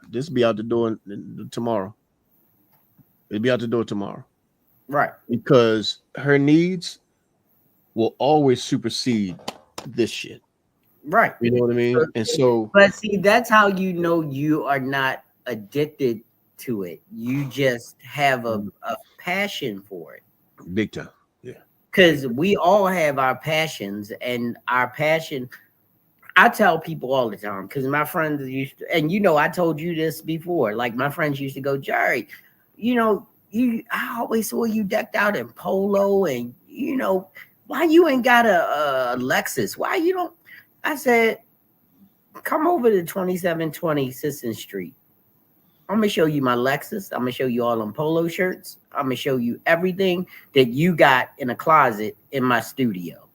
This be out the door tomorrow. It'll be out the door tomorrow. Right. Because her needs will always supersede this shit. Right. You know what I mean? And so, but see, that's how you know you are not addicted to it. You just have a passion for it. Big time. Yeah. Because we all have our passions, and our passion. I tell people all the time, because my friends used to, and I told you this before, like my friends used to go, Jerry, I always saw you decked out in polo, and why you ain't got a Lexus? Why you don't? I said, come over to 2720 Sisson Street. I'm gonna show you my Lexus. I'm gonna show you all them polo shirts. I'm gonna show you everything that you got in a closet in my studio.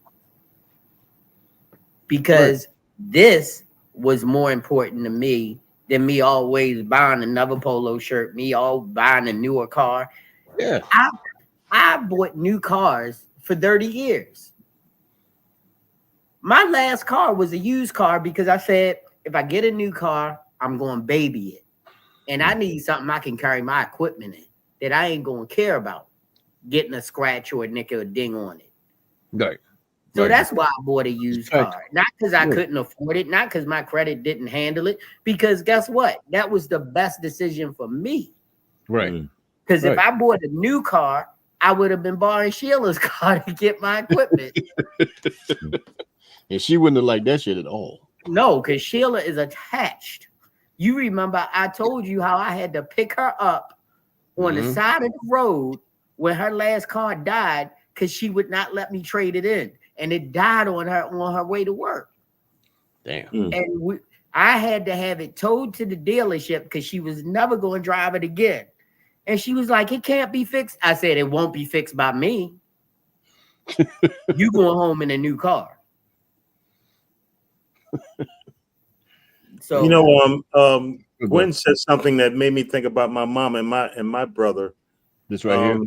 Because this was more important to me than me always buying another polo shirt, me all buying a newer car. Yeah. I bought new cars for 30 years. My last car was a used car because I said, if I get a new car, I'm going to baby it. And I need something I can carry my equipment in that I ain't going to care about getting a scratch or a nick or a ding on it. Right. So that's why I bought a used car. Not because I couldn't afford it, not because my credit didn't handle it, because guess what? That was the best decision for me. Right. Because if I bought a new car, I would have been borrowing Sheila's car to get my equipment. And she wouldn't have liked that shit at all. No, because Sheila is attached. You remember I told you how I had to pick her up on the side of the road when her last car died because she would not let me trade it in. And it died on her way to work. Damn. And I had to have it towed to the dealership because she was never going to drive it again. And she was like, it can't be fixed. I said, it won't be fixed by me. You going home in a new car. So you know, Gwen said something that made me think about my mom and my brother. This right here.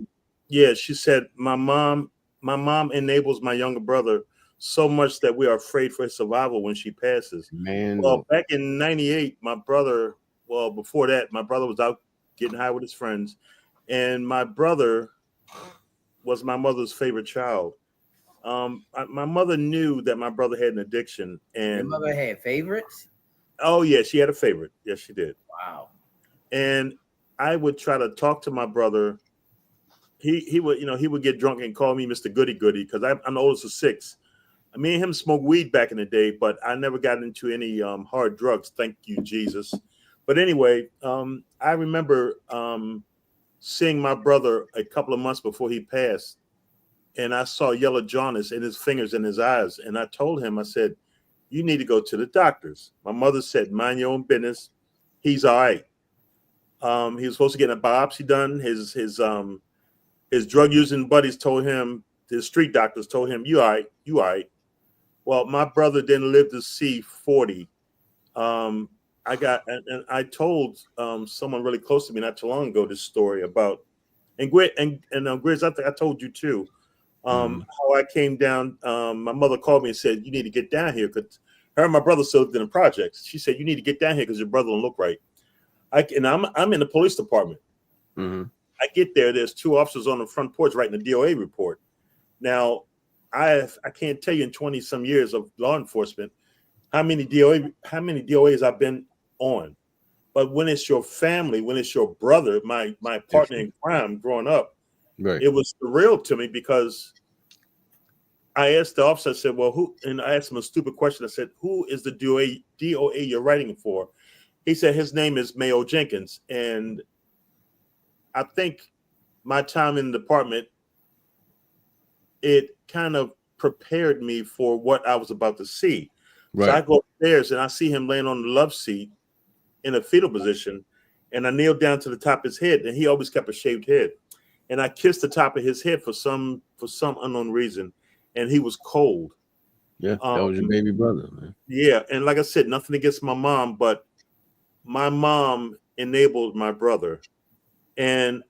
Yeah, she said my mom enables my younger brother so much that we are afraid for his survival when she passes. Man, well, back in '98, my brother. Well, before that, my brother was out getting high with his friends, and my brother was my mother's favorite child. My mother knew that my brother had an addiction, and your mother had favorites. Oh yeah, she had a favorite. Yes, she did. Wow. And I would try to talk to my brother. He would, he would get drunk and call me Mr. Goody Goody because I'm the oldest of 6. Me and him smoked weed back in the day, but I never got into any hard drugs. Thank you, Jesus. But anyway, I remember seeing my brother a couple of months before he passed, and I saw yellow jaundice in his fingers and his eyes. And I told him, I said, you need to go to the doctors. My mother said, mind your own business. He's all right. He was supposed to get a biopsy done. His drug using buddies told him, the street doctors told him, you all right. Well, my brother didn't live to see 40. I told someone really close to me not too long ago this story about, and Grizz, I think I told you too, how I came down. My mother called me and said, you need to get down here because her and my brother still lived in the projects. She said, you need to get down here because your brother don't look right. I'm in the police department. I get there. There's 2 officers on the front porch writing the DOA report. Now, I can't tell you in 20 some years of law enforcement how many DOAs I've been on. But when it's your family, when it's your brother, my partner in crime growing up, right, it was surreal to me because I asked the officer, I said, well, who? And I asked him a stupid question. I said, who is the DOA you're writing for? He said his name is Mayo Jenkins. And I think my time in the department, it kind of prepared me for what I was about to see. Right. So I go upstairs and I see him laying on the love seat in a fetal position, and I kneel down to the top of his head, and he always kept a shaved head. And I kissed the top of his head for some unknown reason, and he was cold. Yeah, that was your baby brother, man. Yeah, and like I said, nothing against my mom, but my mom enabled my brother, and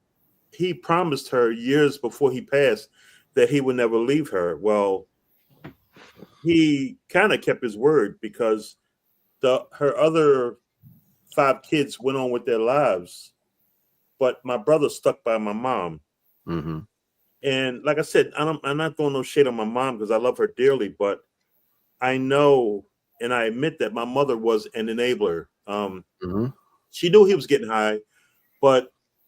he promised her years before he passed that he would never leave her. Well, he kind of kept his word because her other 5 kids went on with their lives, but my brother stuck by my mom. And like I said, I'm not throwing no shade on my mom because I love her dearly, but I know and I admit that my mother was an enabler. She knew he was getting high,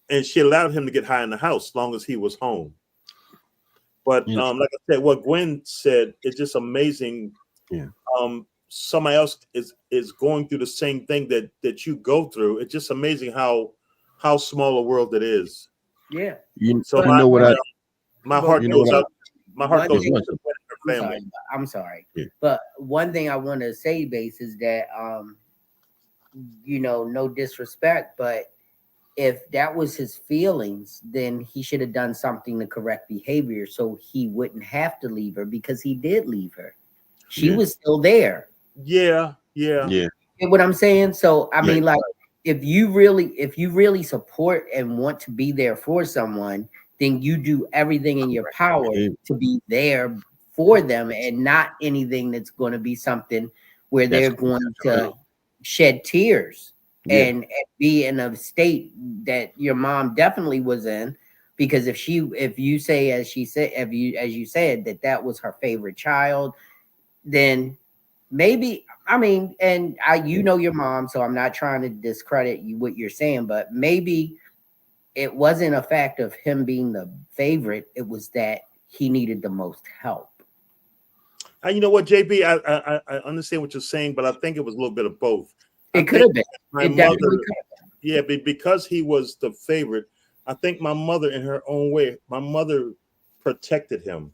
and she allowed him to get high in the house as long as he was home. But like I said, what Gwen said is just amazing. Yeah. Somebody else is going through the same thing that you go through. It's just amazing how small a world it is. Yeah. My heart goes out. My heart goes out to her family. I'm sorry. Yeah. But one thing I want to say, Base, is that no disrespect, but if that was his feelings, then he should have done something to correct behavior so he wouldn't have to leave her, because he did leave her. She was still there. Yeah. You know what I'm saying? So I mean, like, if you really support and want to be there for someone, then you do everything in your power to be there for them, and not anything that's going to be something where they're going to shed tears. And be in a state that your mom definitely was in, because if you say, as you said, that was her favorite child, then maybe, I mean, and your mom, so I'm not trying to discredit what you're saying, but maybe it wasn't a fact of him being the favorite. It was that he needed the most help. You know what, JB? I understand what you're saying, but I think it was a little bit of both. It could have been. My It mother, definitely could have yeah, because he was the favorite. I think my mother, in her own way, my mother protected him.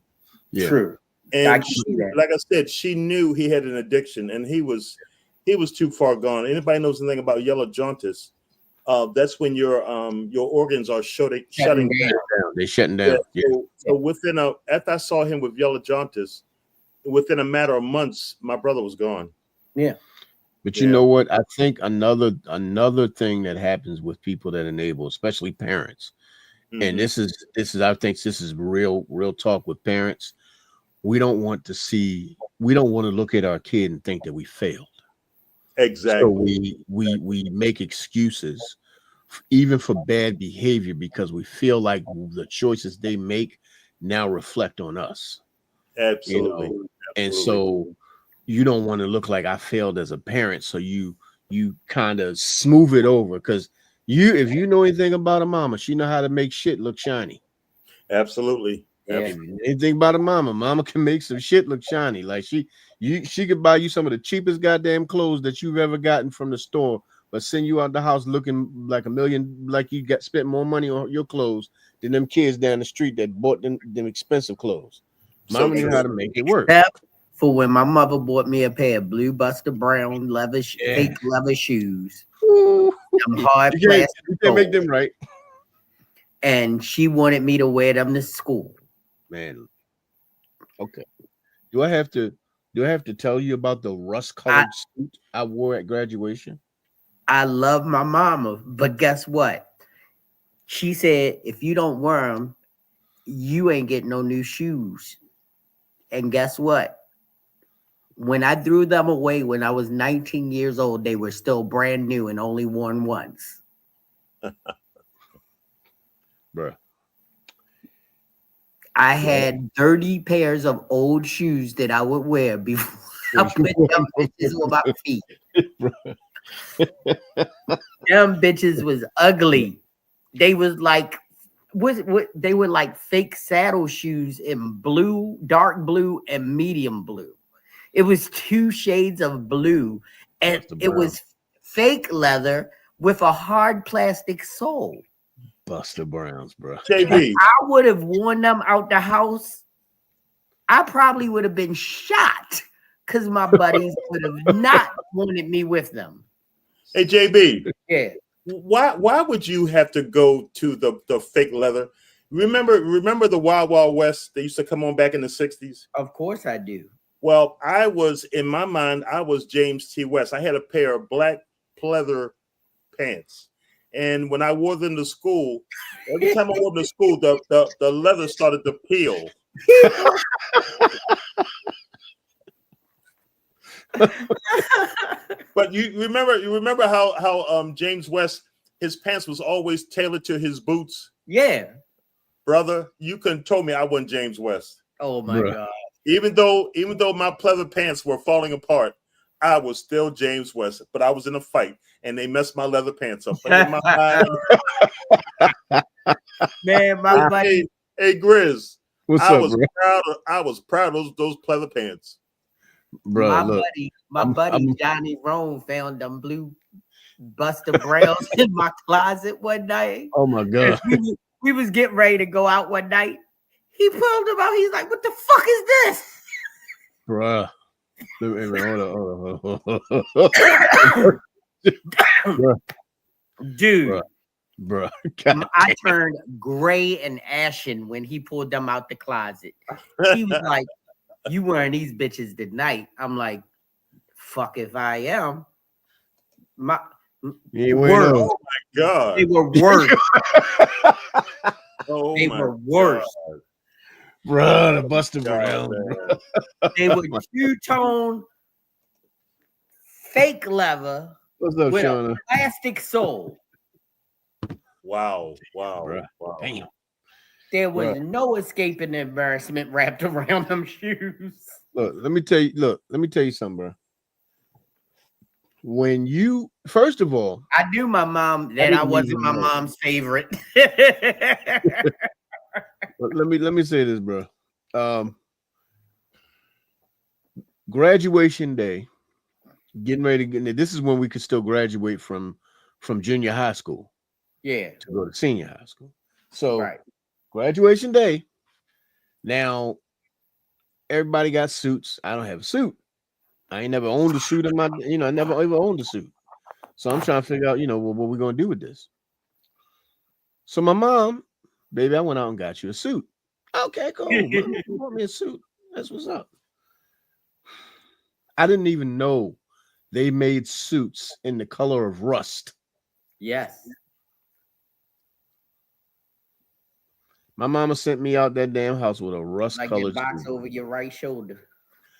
been. Yeah. True. I And can see that. like I said, she knew he had an addiction, and he was too far gone. Anybody knows anything about yellow jaundice? That's when your organs are shutting down. They're shutting down. Yeah. So after I saw him with yellow jaundice, within a matter of months, my brother was gone. Yeah. But you know what? I think another thing that happens with people that enable, especially parents, and this is I think this is real talk with parents. We don't want to look at our kid and think that we failed. Exactly. So we make excuses even for bad behavior because we feel like the choices they make now reflect on us. Absolutely. You know? And so you don't want to look like I failed as a parent. So you kind of smooth it over because if you know anything about a mama, she know how to make shit look shiny. Absolutely. Yeah. Anything about a mama can make some shit look shiny. Like she could buy you some of the cheapest goddamn clothes that you've ever gotten from the store, but send you out the house looking like a million, like you spent more money on your clothes than them kids down the street that bought them expensive clothes. Mama knew how to make it work. Except for when my mother bought me a pair of blue Buster Brown fake leather shoes. Them hard plastic. You can't make them right. And she wanted me to wear them to school. Man. Okay. Do I have to tell you about the rust-colored suit I wore at graduation? I love my mama, but guess what? She said, if you don't wear them, you ain't getting no new shoes. And guess what? When I threw them away when I was 19 years old, they were still brand new and only worn once. Bruh. I had 30 pairs of old shoes that I would wear before I put them bitches on my feet. Them bitches was ugly. They was like they were like fake saddle shoes in blue, dark blue, and medium blue. It was 2 shades of blue, and it was fake leather with a hard plastic sole. Buster Browns, bro. JB, I would have worn them out the house. I probably would have been shot because my buddies would have not wanted me with them. Hey, JB. Yeah. Why would you have to go to the fake leather? Remember the Wild Wild West? They used to come on back in the 60s. Of course I do. Well, in my mind, I was James T. West. I had a pair of black pleather pants. And when I wore them to school, every time I wore them to school, the leather started to peel. But you remember how James West, his pants was always tailored to his boots? Yeah. Brother, you couldn't tell me I wasn't James West. Oh my God. Even though my pleather pants were falling apart, I was still James West, but I was in a fight and they messed my leather pants up. But in my mind, man, my buddy. Hey Grizz, What's I up, was bro? I was proud of those pleather pants. Bro, my buddy Johnny Rome found them blue Buster Browns in my closet one night. Oh my God. We was getting ready to go out one night. He pulled them out. He's like, "What the fuck is this?" Bruh. Hold on. Dude. Bruh. I turned gray and ashen when he pulled them out the closet. He was like, "You wearing these bitches tonight?" I'm like, "Fuck if I am." You worse. Oh my God. They were worse. Oh They my were worse. God. Bruh, the Buster Brown. They were 2-tone fake leather What's up, with Shauna? a plastic sole. Wow. Bruh. Wow. Damn. There was Bruh. no escaping the embarrassment wrapped around them shoes. Let me tell you something, bro. when you first of all, I knew my mom that I wasn't my mom's favorite. let me say this, bro. Graduation day, getting ready to get. This is when we could still graduate from junior high school. Yeah, to go to senior high school. So right. Graduation day. Now everybody got suits. I don't have a suit. I ain't never owned a suit in my, I never ever owned a suit. So I'm trying to figure out, what we're gonna do with this. So my mom, baby, I went out and got you a suit. Okay, cool. You want me a suit? That's what's up. I didn't even know they made suits in the color of rust. Yes. My mama sent me out that damn house with a rust-colored box suit. over your right shoulder.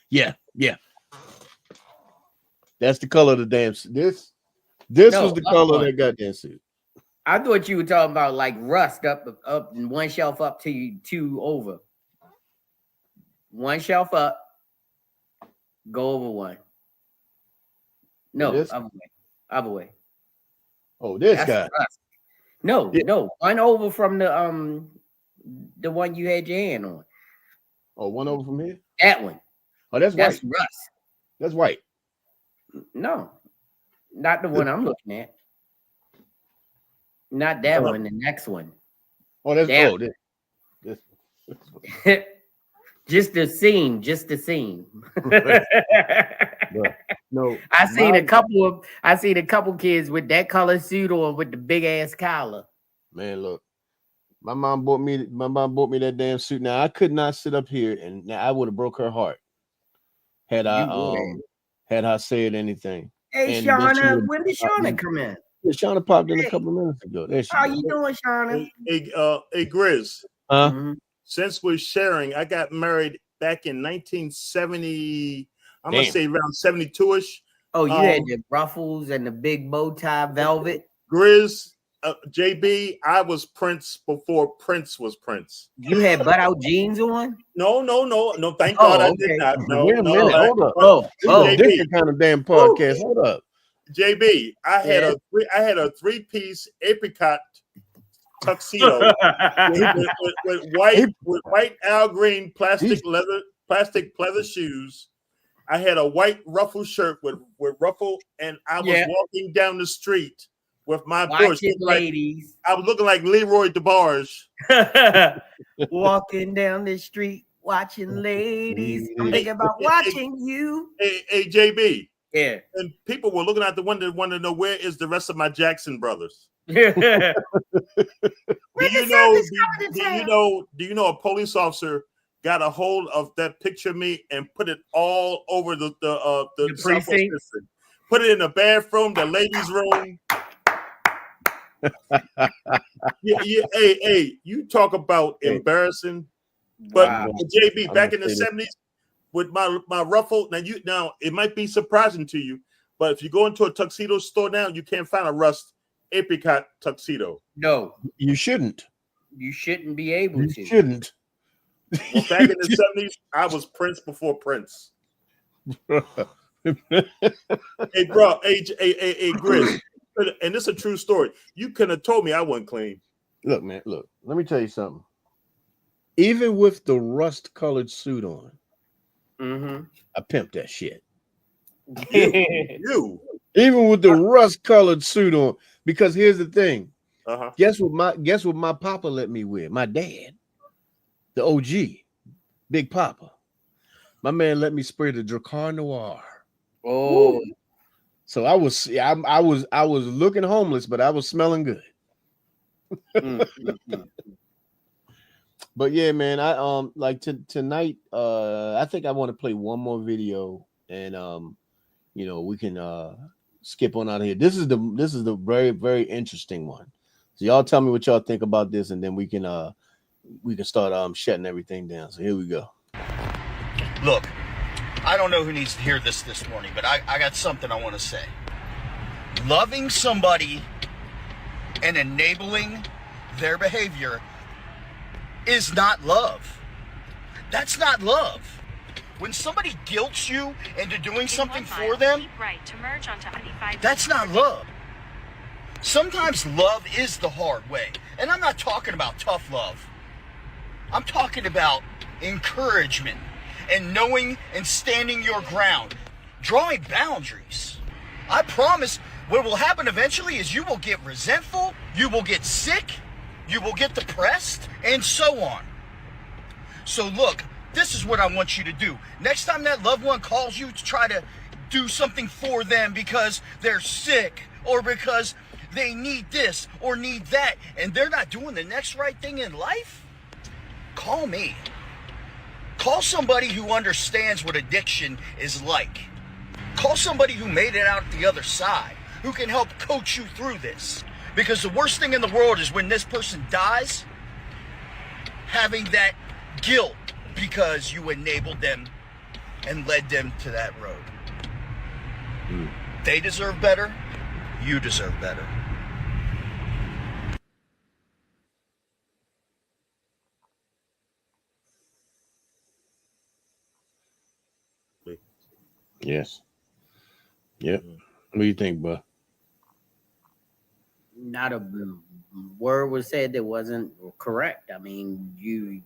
Yeah. That's the color of the damn suit. This was the color of that goddamn suit. I thought you were talking about like rust up in one shelf up to you, two over. One shelf up, go over one. No, other way. Oh, this That's guy. rust. No, one over from the one you had your hand on. Oh, one over from here? That one. Oh, that's white. Rust. That's white. No, not the one I'm looking at. Not that one, the next one. Oh, that's gold. Just the seam. No, I seen a couple kids with that color suit on with the big ass collar. Man, look, my mom bought me that damn suit. Now I could not sit up here and now I would have broke her heart had I said anything. Hey, And Shauna, when did Shauna come in? Yeah, Shauna popped in a couple of minutes ago. There she How goes. you doing, Shauna? Hey, Grizz. Huh? Since we're sharing, I got married back in 1970. I'm gonna say around 72ish. Oh, you had the ruffles and the big bow tie velvet. Grizz, JB, I was Prince before Prince was Prince. You had butt out jeans on? No. Thank God I did not. No, Wait a minute. Hold up. This is a different kind of damn podcast. Hold up. JB, I had a three-piece apricot tuxedo with white Al Green plastic pleather shoes. I had a white ruffle shirt with ruffle, and I was walking down the street with my bush. Ladies. I was looking like Leroy DeBarge. Walking down the street, watching ladies. I'm thinking about watching you. Hey, JB. Yeah. And people were looking out the window, wanting to know where is the rest of my Jackson brothers. Do you know a police officer got a hold of that picture of me and put it all over the precinct? Put it in the bathroom, the ladies' room. Hey, you talk about embarrassing. But JB, back in the 70s, with my ruffle, now it might be surprising to you, but if you go into a tuxedo store now, you can't find a rust apricot tuxedo. No, you shouldn't. You shouldn't be able to. You shouldn't. Well, back in the 70s, I was Prince before Prince. Hey, bro, hey, Grizz, and this is a true story. You could have told me I wasn't clean. Look, man, let me tell you something. Even with the rust-colored suit on, I pimped that shit. You. Even with the rust-colored suit on, because here's the thing. Guess what my papa let me wear? My dad, the OG, Big Papa. My man let me spray the Dracar Noir. Oh, woo. So I was looking homeless, but I was smelling good. But yeah, man, I like tonight. I think I want to play one more video, and we can skip on out of here. This is the very, very interesting one. So y'all tell me what y'all think about this, and then we can start shutting everything down. So here we go. Look, I don't know who needs to hear this morning, but I got something I want to say. Loving somebody and enabling their behavior is not love. That's not love. When somebody guilts you into doing something for them, that's not love. Sometimes love is the hard way. And I'm not talking about tough love. I'm talking about encouragement and knowing and standing your ground, drawing boundaries. I promise what will happen eventually is you will get resentful, you will get sick, you will get depressed, and so on. So look, this is what I want you to do. Next time that loved one calls you to try to do something for them because they're sick or because they need this or need that and they're not doing the next right thing in life, call me. Call somebody who understands what addiction is like. Call somebody who made it out the other side, who can help coach you through this. Because the worst thing in the world is when this person dies, having that guilt because you enabled them and led them to that road. They deserve better. You deserve better. Yes. Yep. What do you think, bud? Not a word was said that wasn't correct. I mean, you.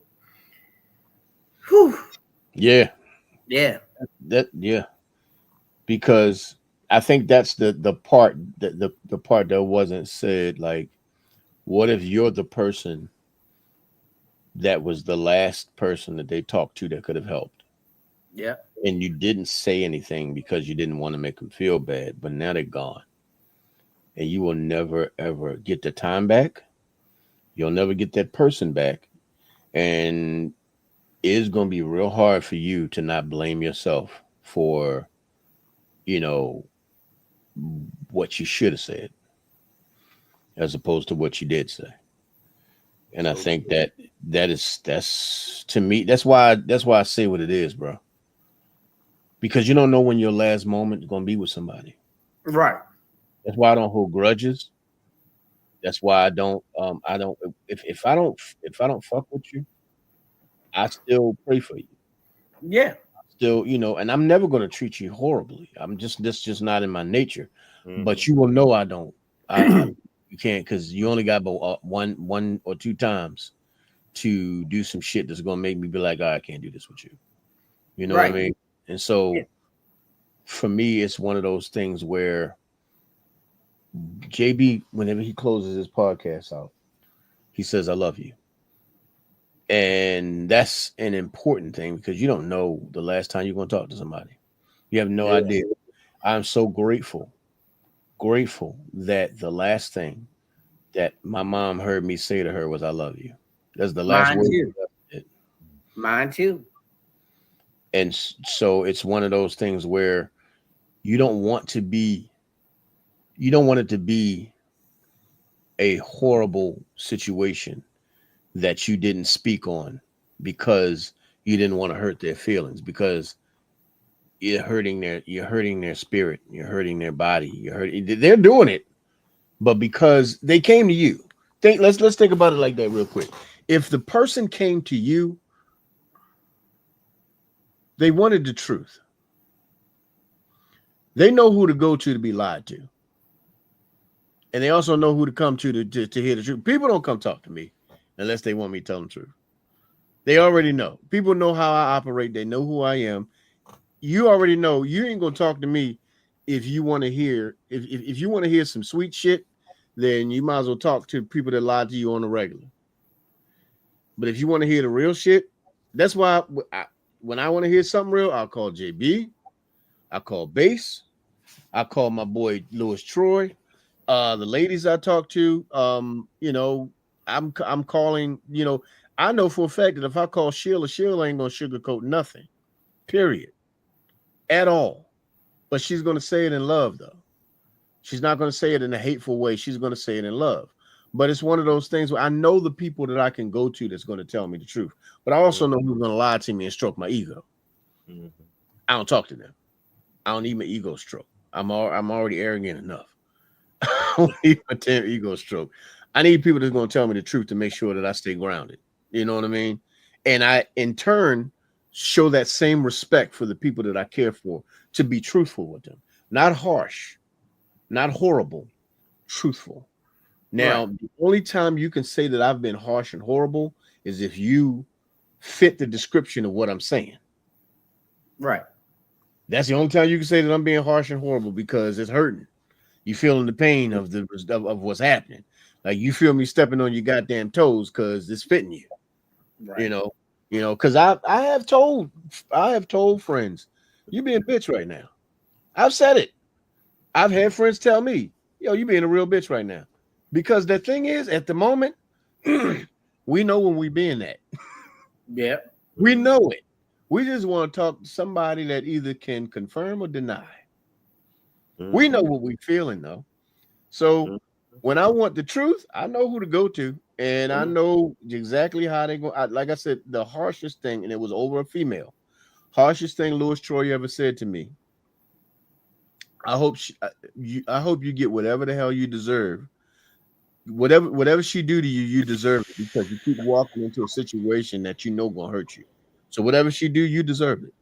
Whew. Yeah. Yeah. Yeah. Because I think that's the part that the part that wasn't said. Like, what if you're the person that was the last person that they talked to that could have helped? Yeah. And you didn't say anything because you didn't want to make them feel bad, but now they're gone. And you will never, ever get the time back. You'll never get that person back. And it's going to be real hard for you to not blame yourself for, you know, what you should have said as opposed to what you did say. And I think that's to me, that's why I say what it is, bro. Because you don't know when your last moment is going to be with somebody. Right. That's why I don't hold grudges. That's why I don't if I don't fuck with you, I still pray for you. Yeah. Still, you know, and I'm never going to treat you horribly. That's just not in my nature. But you will know I don't. You can't, because you only got about one or two times to do some shit that's going to make me be like, I can't do this with you. You know what I mean? And so for me, it's one of those things where JB, whenever he closes his podcast out, he says, I love you. And that's an important thing because you don't know the last time you're going to talk to somebody. You have no idea. I'm so grateful that the last thing that my mom heard me say to her was, I love you. That's the last word. Mine too. And so it's one of those things where you don't want it to be a horrible situation that you didn't speak on because you didn't want to hurt their feelings, because you're hurting their spirit, you're hurting their body, they're doing it, but because they came to you. Let's think about it like that real quick. If the person came to you, they wanted the truth. They know who to go to be lied to. And they also know who to come to hear the truth. People don't come talk to me unless they want me to tell them the truth. They already know. People know how I operate. They know who I am. You already know you ain't gonna talk to me if you want to hear if you want to hear some sweet shit, then you might as well talk to people that lied to you on the regular. But if you want to hear the real shit, that's why when I want to hear something real, I'll call JB, I call Bass, I call my boy Louis Troy, the ladies I talk to. You know, I'm calling. You know, I know for a fact that if I call Sheila ain't gonna sugarcoat nothing, period, at all. But she's gonna say it in love, though. She's not gonna say it in a hateful way. She's gonna say it in love. But it's one of those things where I know the people that I can go to that's going to tell me the truth. But I also know who's going to lie to me and stroke my ego. I don't talk to them. I don't need my ego stroke. I'm already arrogant enough. I don't need my damn ego stroke. I need people that's going to tell me the truth to make sure that I stay grounded. You know what I mean? And I, in turn, show that same respect for the people that I care for, to be truthful with them, not harsh, not horrible, truthful. Now, the only time you can say that I've been harsh and horrible is if you fit the description of what I'm saying. Right. That's the only time you can say that I'm being harsh and horrible, because it's hurting. You feeling the pain of what's happening. Like, you feel me stepping on your goddamn toes because it's fitting you. Right. You know, because I have told friends, you being a bitch right now. I've said it. I've had friends tell me, yo, you being a real bitch right now. Because the thing is, at the moment, we know when we being that. Yeah. We know it. We just want to talk to somebody that either can confirm or deny. We know what we're feeling, though. So when I want the truth, I know who to go to, and I know exactly how they go. Like I said, the harshest thing, and it was over a female, harshest thing Louis Troy ever said to me. I hope you get whatever the hell you deserve. Whatever she do to you, you deserve it, because you keep walking into a situation that you know gonna hurt you. So whatever she do, you deserve it.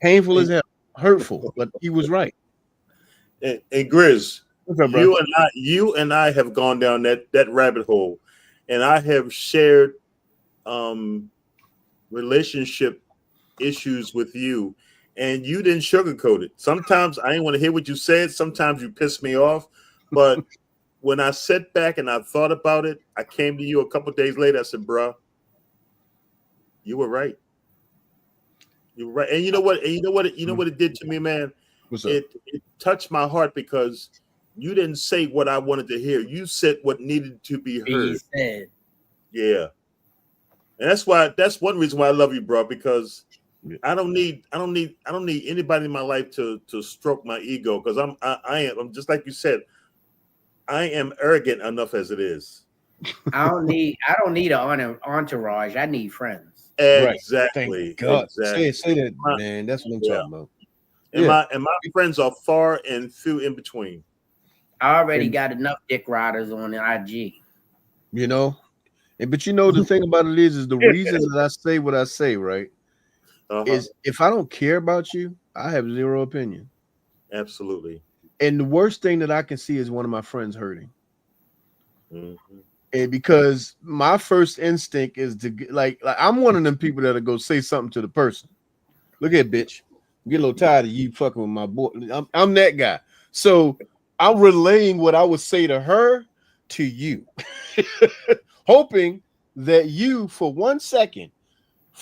Painful as hell, hurtful, but he was right. And Grizz, what's up, bro? You and I have gone down that rabbit hole, and I have shared relationship issues with you, and you didn't sugarcoat it. Sometimes I didn't want to hear what you said. Sometimes you pissed me off. But when I sat back and I thought about it, I came to you a couple of days later. I said, bro, you were right. You were right. And you know what? It did to me, man? It touched my heart, because you didn't say what I wanted to hear. You said what needed to be heard. Yeah. And that's one reason why I love you, bro, because I don't need anybody in my life to stroke my ego, because I'm just like you said, I am arrogant enough as it is. I don't need an entourage. I need friends. Exactly. Thank God. Exactly. Say that, man. That's what I'm talking about. And my friends are far and few in between. I already got enough dick riders on the IG. You know, but you know the thing about it is the reason that I say what I say, right? Is if I don't care about you, I have zero opinion. Absolutely. And the worst thing that I can see is one of my friends hurting. And because my first instinct is to like I'm one of them people that'll go say something to the person. Look at bitch. I'm getting a little tired of you fucking with my boy. I'm that guy. So I'm relaying what I would say to her to you, hoping that you, for 1 second,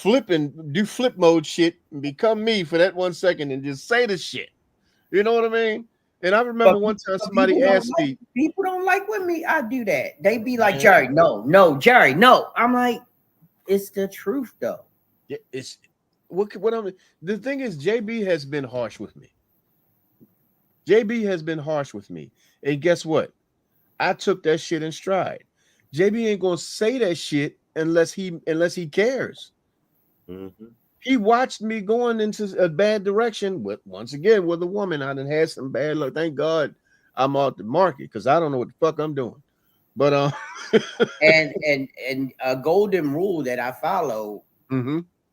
do flip mode shit and become me for that 1 second and just say the shit. You know what I mean? And I remember one time somebody asked me. People don't like when I do that. They be like, Jerry, no, Jerry, no. I'm like, it's the truth, though. Yeah, it's what I'm. The thing is, JB has been harsh with me. And guess what? I took that shit in stride. JB ain't gonna say that shit unless he cares. He watched me going into a bad direction once again with a woman. I done had some bad luck. Thank God I'm off the market, because I don't know what the fuck I'm doing. But and a golden rule that I follow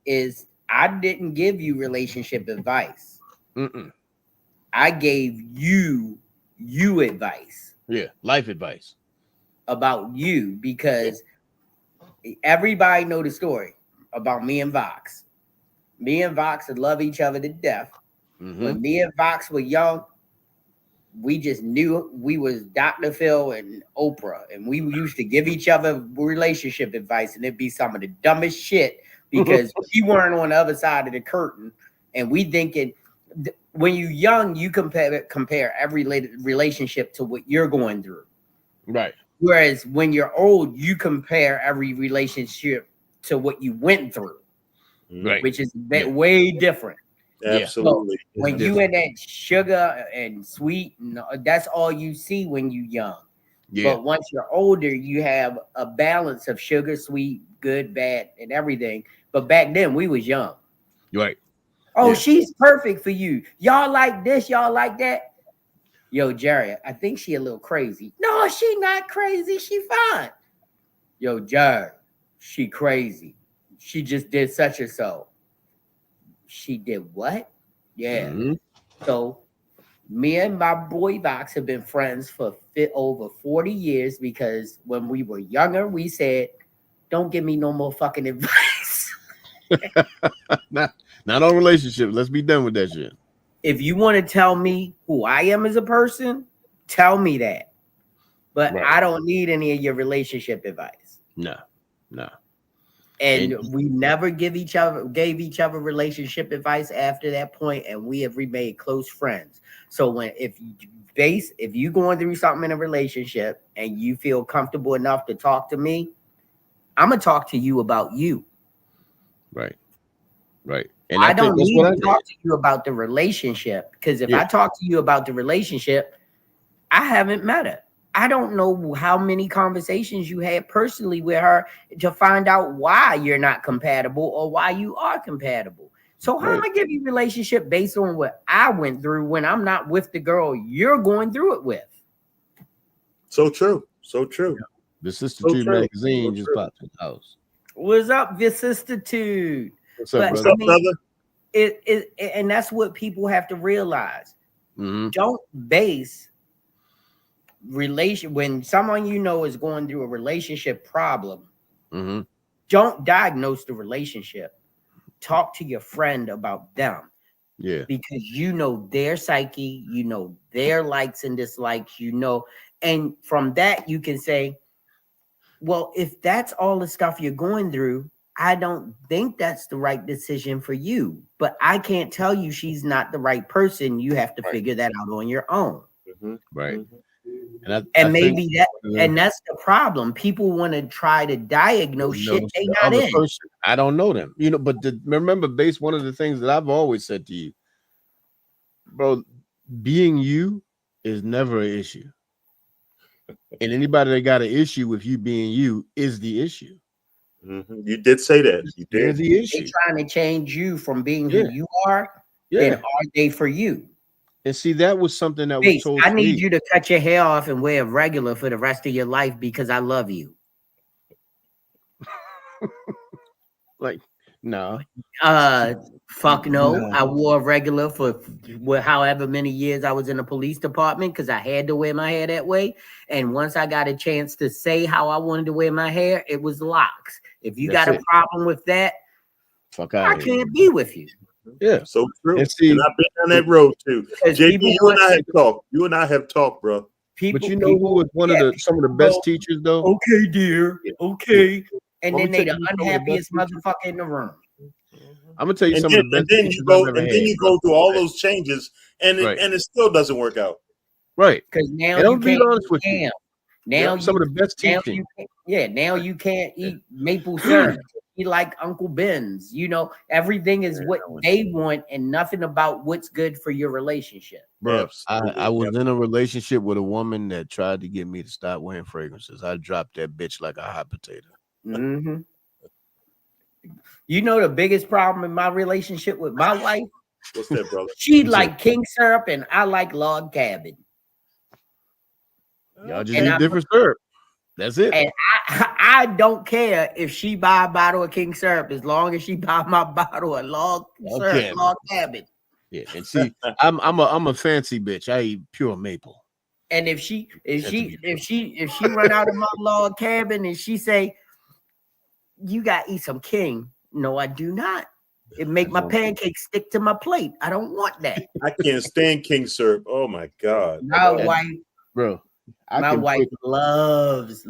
is I didn't give you relationship advice. I gave you advice. Yeah, life advice about you, because everybody know the story about me and Vox. Me and Vox love each other to death. When me and Vox were young, we just knew we was Dr. Phil and Oprah, and we used to give each other relationship advice, and it'd be some of the dumbest shit, because we weren't on the other side of the curtain, and we thinking when you're young, you compare every relationship to what you're going through, right? Whereas when you're old, you compare every relationship to what you went through. Right, which is way different. Absolutely. So when you in that sugar and sweet, that's all you see when you young. But once you're older, you have a balance of sugar, sweet, good, bad, and everything. But back then we was young. Right. Oh, she's perfect for you. Y'all like this, y'all like that. Yo, Jerry, I think she a little crazy. No, she not crazy. She fine. Yo, Jerry, she crazy. she just did such and so. She did what? Yeah. So me and my boy Vox have been friends for over 40 years because when we were younger, we said, don't give me no more fucking advice. not on relationships. Let's be done with that shit. If you want to tell me who I am as a person, tell me that. But I don't need any of your relationship advice. No. And we never gave each other relationship advice after that point, and we have remained close friends. So if you going through something in a relationship and you feel comfortable enough to talk to me, I'm gonna talk to you about you. Right. And I don't need to talk to you about the relationship, because if I talk to you about the relationship, I haven't met her. I don't know how many conversations you had personally with her to find out why you're not compatible or why you are compatible. So how am I give you relationship based on what I went through when I'm not with the girl you're going through it with? So true. Vicissitude magazine just popped in the house. What's up, Vicissitude? What's up, brother? And that's what people have to realize. Don't base when someone you know is going through a relationship problem. Don't diagnose the relationship. Talk to your friend about them. Yeah. Because you know their psyche, you know their likes and dislikes, and from that you can say, well, if that's all the stuff you're going through, I don't think that's the right decision for you. But I can't tell you she's not the right person. You have to figure that out on your own. Right. And that's the problem. People want to try to diagnose shit they not in. I don't know them, but remember, Base, one of the things that I've always said to you, bro, being you is never an issue. And anybody that got an issue with you being you is the issue. You did say that. You did. The issue. They're trying to change you from being who you are. Then are they for you? And see, that was something that was told. I need you to cut your hair off and wear regular for the rest of your life because I love you. Like, no. Fuck no. I wore regular for however many years I was in the police department because I had to wear my hair that way. And once I got a chance to say how I wanted to wear my hair, it was locks. If you got a problem with that, fuck out. I can't be with you. Yeah, so true. And see, and I've been on that road too. JB, you and I have talked. You and I have talked, bro. But you know who was some of the best teachers, though? Okay, dear. Okay. And then they the unhappiest motherfucker in the room. I'm gonna tell you some of the best teachers and then you go through all those changes, and it still doesn't work out. Right. Because now you can't honest with you. Now some of the best teaching. Now you can't eat maple syrup. You like Uncle Ben's. Everything is what they want and nothing about what's good for your relationship. Bro, I was in a relationship with a woman that tried to get me to stop wearing fragrances. I dropped that bitch like a hot potato. The biggest problem in my relationship with my wife? What's that, brother? She like king syrup and I like log cabin. Y'all just eat different syrup. That's it. And I don't care if she buy a bottle of king syrup as long as she buy my bottle of log cabin. Yeah, and see, I'm a fancy bitch. I eat pure maple. And if she run out of my log cabin and she say, you gotta eat some king. No, I do not. It make my pancakes stick to my plate. I don't want that. I can't stand king syrup. Oh my God. My wife, bro. My wife loves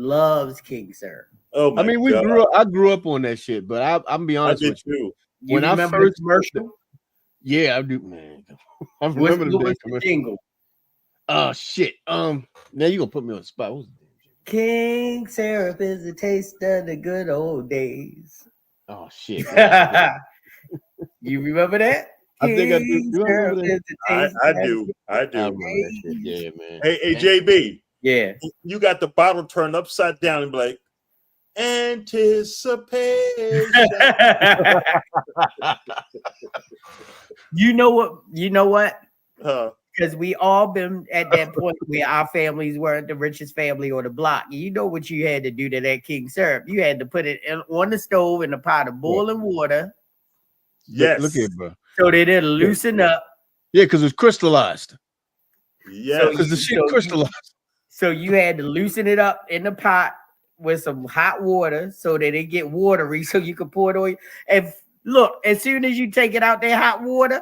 king syrup. Oh my God. I grew up on that shit, but I'm be honest with you. When I first commercial, I do, man. I remember the commercial. Oh shit. Now you gonna put me on the spot. What's king syrup is the taste of the good old days. Oh shit. You remember that? I think I do. I do. Yeah, man. Hey, JB. Yeah. You got the bottle turned upside down and be like, anticipation. You know what? Because because we all been at that point where our families weren't the richest family on the block. You know what you had to do to that king syrup? You had to put it on the stove in a pot of boiling water. Yes. Look here, bro. So that it'll loosen up. Yeah, because it's crystallized. Yes. Because the shit crystallized. So you had to loosen it up in the pot with some hot water so that it get watery so you can pour it on. And look, as soon as you take it out that hot water,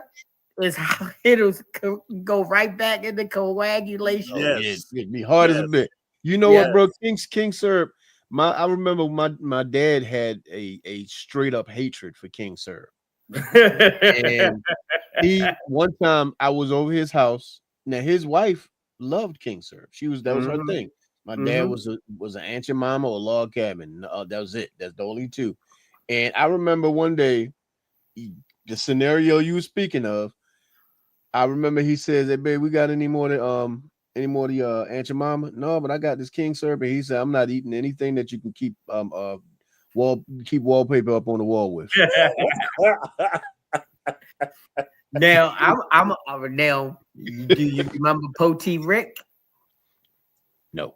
it'll go right back into coagulation. Yes. It'd be hard as a bit. You know what, bro? King syrup. I remember my dad had a straight up hatred for king syrup. And one time I was over his house. Now his wife loved king syrup. That was her thing. My dad was an Aunt Your Mama or log cabin. That was it. That's the only two. And I remember one day, the scenario you were speaking of. I remember he says, "Hey, babe, we got any more of the Aunt Your Mama?" "No, but I got this king syrup." And he said, "I'm not eating anything that you can keep wallpaper up on the wall with." Now I'm now. Do you remember Potee Rick? No.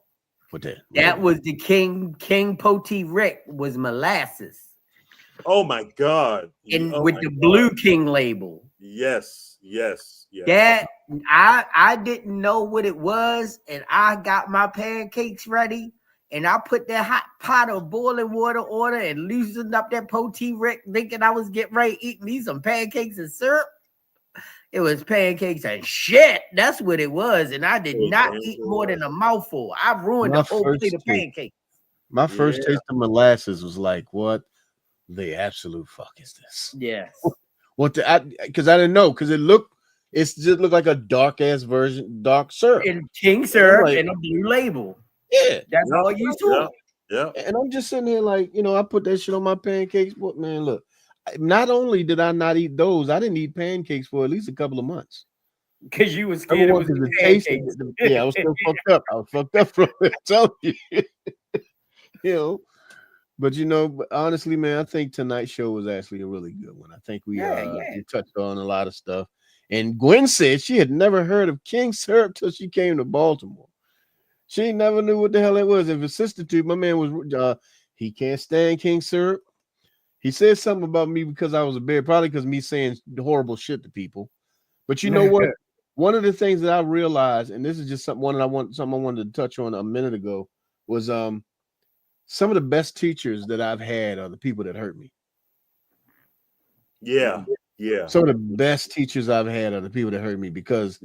What that? That was the king. King Potee Rick was molasses. Oh my God! And with the Blue King label. Yes. That I didn't know what it was, and I got my pancakes ready, and I put that hot pot of boiling water on it and loosened up that Potee Rick, thinking I was getting ready to eat me some pancakes and syrup. It was pancakes and shit. That's what it was, and I did not eat more than a mouthful. I ruined the whole plate of pancakes. My first taste of molasses was like, what the absolute fuck is this? Yes. Because I didn't know, because it just looked like a dark syrup. And king syrup and a blue label. Yeah. That's all you saw. Yeah. And I'm just sitting here like, I put that shit on my pancakes. But man, look, not only did I not eat those, I didn't eat pancakes for at least a couple of months. Because you was scared it was the pancakes. Yeah, I was still fucked up. I was fucked up from it. I'm telling you. But honestly, man, I think tonight's show was actually a really good one. I think we touched on a lot of stuff. And Gwen said she had never heard of king syrup till she came to Baltimore. She never knew what the hell it was. If it's sister tube, my man was he can't stand king syrup. He said something about me because I was a bear, probably because me saying horrible shit to people. But you know what? One of the things that I realized, and this is just something I wanted to touch on a minute ago, was some of the best teachers that I've had are the people that hurt me. Yeah. Some of the best teachers I've had are the people that hurt me, because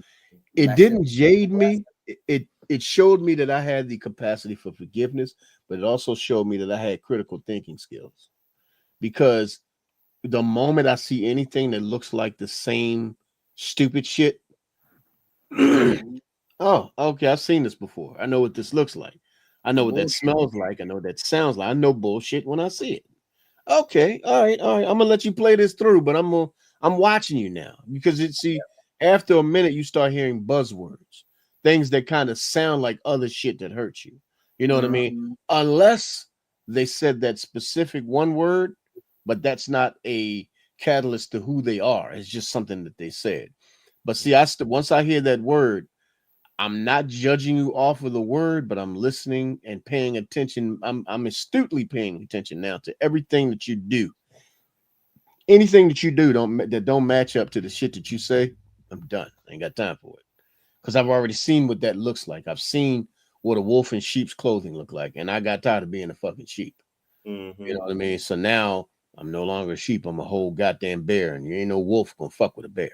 it didn't jade me. It showed me that I had the capacity for forgiveness, but it also showed me that I had critical thinking skills. Because the moment I see anything that looks like the same stupid shit, oh, okay, I've seen this before. I know what this looks like. I know what that smells like. I know what that sounds like. I know bullshit when I see it. Okay, all right. I'm gonna let you play this through, but I'm watching you now, because after a minute you start hearing buzzwords, things that kind of sound like other shit that hurts you. You know what I mean? Unless they said that specific one word, but that's not a catalyst to who they are. It's just something that they said. But see, once I hear that word, I'm not judging you off of the word, but I'm listening and paying attention. I'm astutely paying attention now to everything that you do. Anything that you do that don't match up to the shit that you say, I'm done. I ain't got time for it. Because I've already seen what that looks like. I've seen what a wolf in sheep's clothing look like, and I got tired of being a fucking sheep. Mm-hmm. You know what I mean? So now I'm no longer a sheep. I'm a whole goddamn bear, and you ain't no wolf gonna fuck with a bear.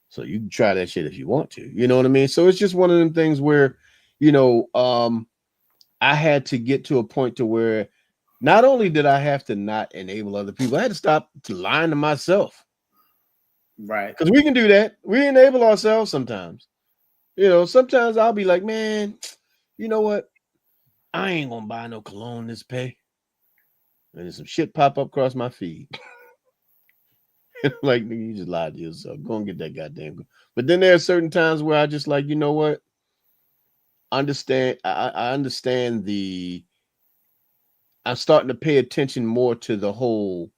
So you can try that shit if you want to. You know what I mean? So it's just one of them things where, I had to get to a point to where not only did I have to not enable other people, I had to stop lying to myself. Right. Because we can do that. We enable ourselves sometimes. Sometimes I'll be like, man, you know what? I ain't gonna buy no cologne this pay. And then some shit pop up across my feed. Like, you just lied to yourself. Go and get that goddamn. But then there are certain times where I just like, you know what? I understand I'm starting to pay attention more to the whole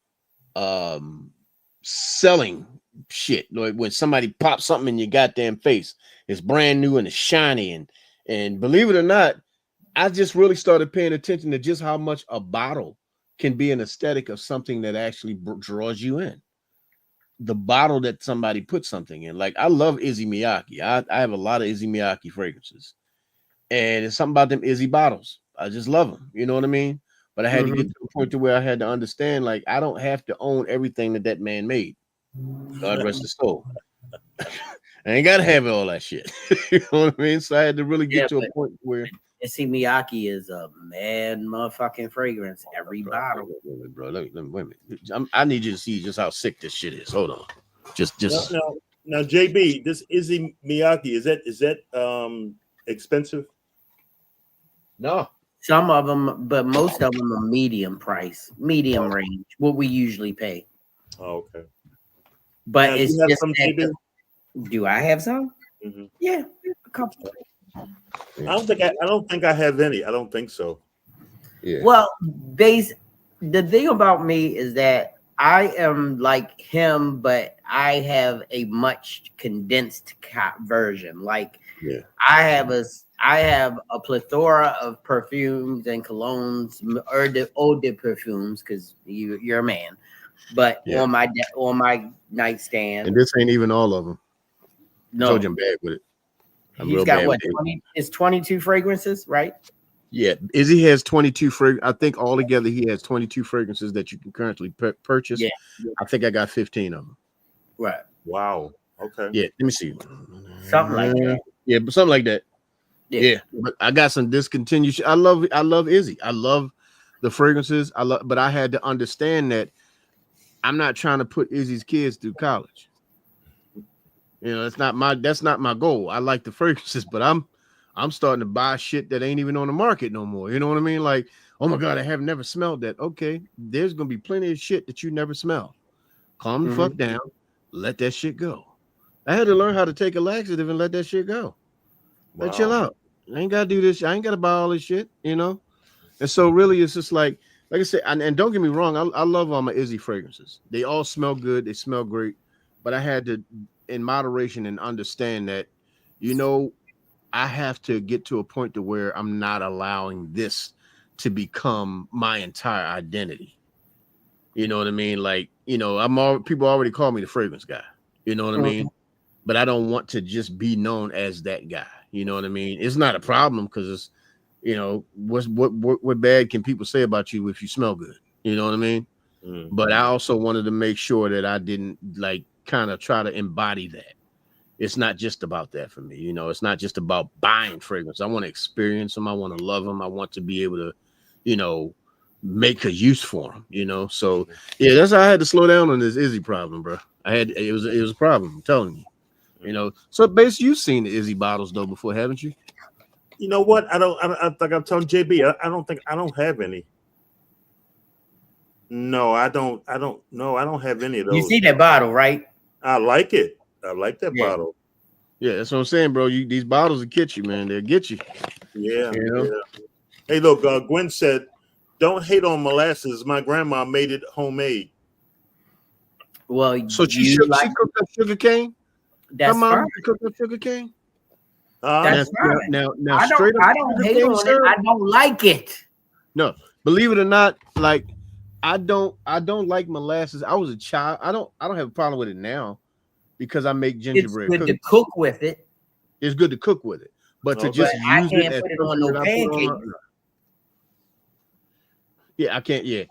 selling shit. Like when somebody pops something in your goddamn face, it's brand new and it's shiny. And believe it or not, I just really started paying attention to just how much a bottle can be an aesthetic of something that actually draws you in. The bottle that somebody put something in. Like I love Izzy Miyake. I have a lot of Izzy Miyake fragrances. And it's something about them Izzy bottles. I just love them. You know what I mean? But I had to get to the point to where I had to understand, like, I don't have to own everything that man made. God rest his soul. I ain't got to have all that shit. You know what I mean? So I had to really get to a point where. Izzy Miyake is a mad motherfucking fragrance. Every bottle. Bro, wait a minute. I need you to see just how sick this shit is. Hold on. Just. Now, JB, this Izzy Miyake, is that expensive? No. Some of them, but most of them are medium price, medium range, what we usually pay. Oh, okay. But now, it's just some, do I have some? Mm-hmm. Yeah, a couple. I don't think I have any. I don't think so. Yeah. Well, the thing about me is that I am like him, but I have a much condensed version. Like I have a plethora of perfumes and colognes, or the eau de perfumes, because you're a man. But on my nightstand, and this ain't even all of them. No, I told you I'm bad with it. He's got what? 20, it's 22 fragrances, right? Yeah, Izzy has 22 fragrances. I think altogether he has 22 fragrances that you can currently purchase. Yeah. I think I got 15 of them. Right. Wow. Okay. Yeah, let me see. Something like that. Yeah, but something like that. Yeah. But I got some discontinued. I love Izzy. I love the fragrances. But I had to understand that I'm not trying to put Izzy's kids through college. You know, that's not my goal. I like the fragrances, but I'm starting to buy shit that ain't even on the market no more. You know what I mean? Like, oh my God, I have never smelled that. Okay, there's gonna be plenty of shit that you never smell. Calm the fuck down. Let that shit go. I had to learn how to take a laxative and let that shit go. Let chill out. I ain't gotta do this. I ain't gotta buy all this shit, you know? And so really it's just like I said, and don't get me wrong, I love all my Izzy fragrances. They all smell good, they smell great, but I had to, in moderation, and understand that, you know, I have to get to a point to where I'm not allowing this to become my entire identity. You know what I mean? Like, you know, people already call me the fragrance guy. You know what I mean? But I don't want to just be known as that guy. You know what I mean? It's not a problem because it's, you know, what bad can people say about you if you smell good? You know what I mean? But I also wanted to make sure that I didn't like kind of try to embody that. It's not just about that for me. You know, it's not just about buying fragrance. I want to experience them. I want to love them. I want to be able to, you know, make a use for them, you know? So yeah, that's how I had to slow down on this Izzy problem, bro. It was a problem. I'm telling you, you know. So basically you've seen the Izzy bottles though before, haven't you? You know what? I think I'm telling JB, I don't have any. No, I don't have any of those. You see that bottle, right? I like it. I like that bottle. Yeah, that's what I'm saying, bro. These bottles will get you, man. They'll get you. Yeah. You know? Yeah. Hey, look, Gwen said, "Don't hate on molasses. My grandma made it homemade." Well, so she cooked up sugar cane. That's fine. Cooked up sugar cane. That's fine. Now, I don't hate on it. I don't like it. No, believe it or not, like I don't like molasses. I was a child. I don't have a problem with it now because I make gingerbread. It's good to cook with it. It's good to cook with it, but to just use it as put it on no pancake. Yeah, I can't. Yeah,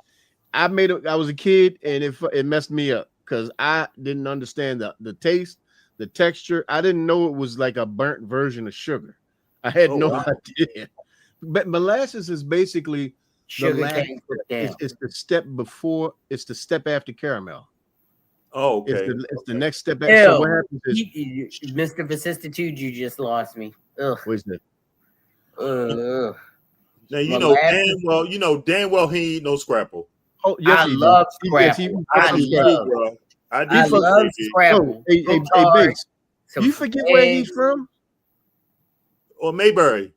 I was a kid, and it messed me up because I didn't understand the taste, the texture. I didn't know it was like a burnt version of sugar. I had no idea. But molasses is basically sugar cane. It's the step before. It's the step after caramel. Oh, okay. It's the next step. So what happens is, Mr. Vicissitude, you just lost me. Ugh. What's that? Now you know damn well he ain't no Scrapple. Oh yes, I love Scrapple. I love Scrapple. Hey, Bates, you forget where he's from? Or Mayberry?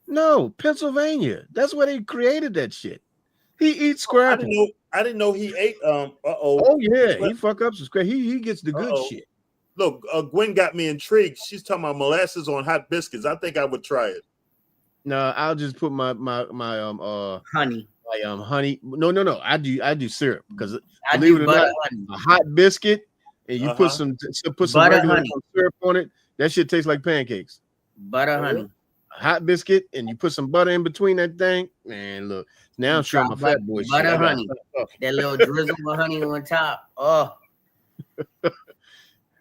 No, Pennsylvania. That's where they created that shit. He eats scrapple. I didn't know he ate. Oh yeah, he fuck up some scrapple. He gets the good shit. Look, Gwen got me intrigued. She's talking about molasses on hot biscuits. I think I would try it. No, I'll just put my honey. Honey. No. I do syrup because I believe do it or butter not, honey. a hot biscuit and you put some Butter regular honey. syrup on it. That shit tastes like pancakes. Butter honey. A hot biscuit and you put some butter in between that thing. Man, look. Now I'm showing my fat boy butter shit. honey. That little drizzle of honey on top. Oh.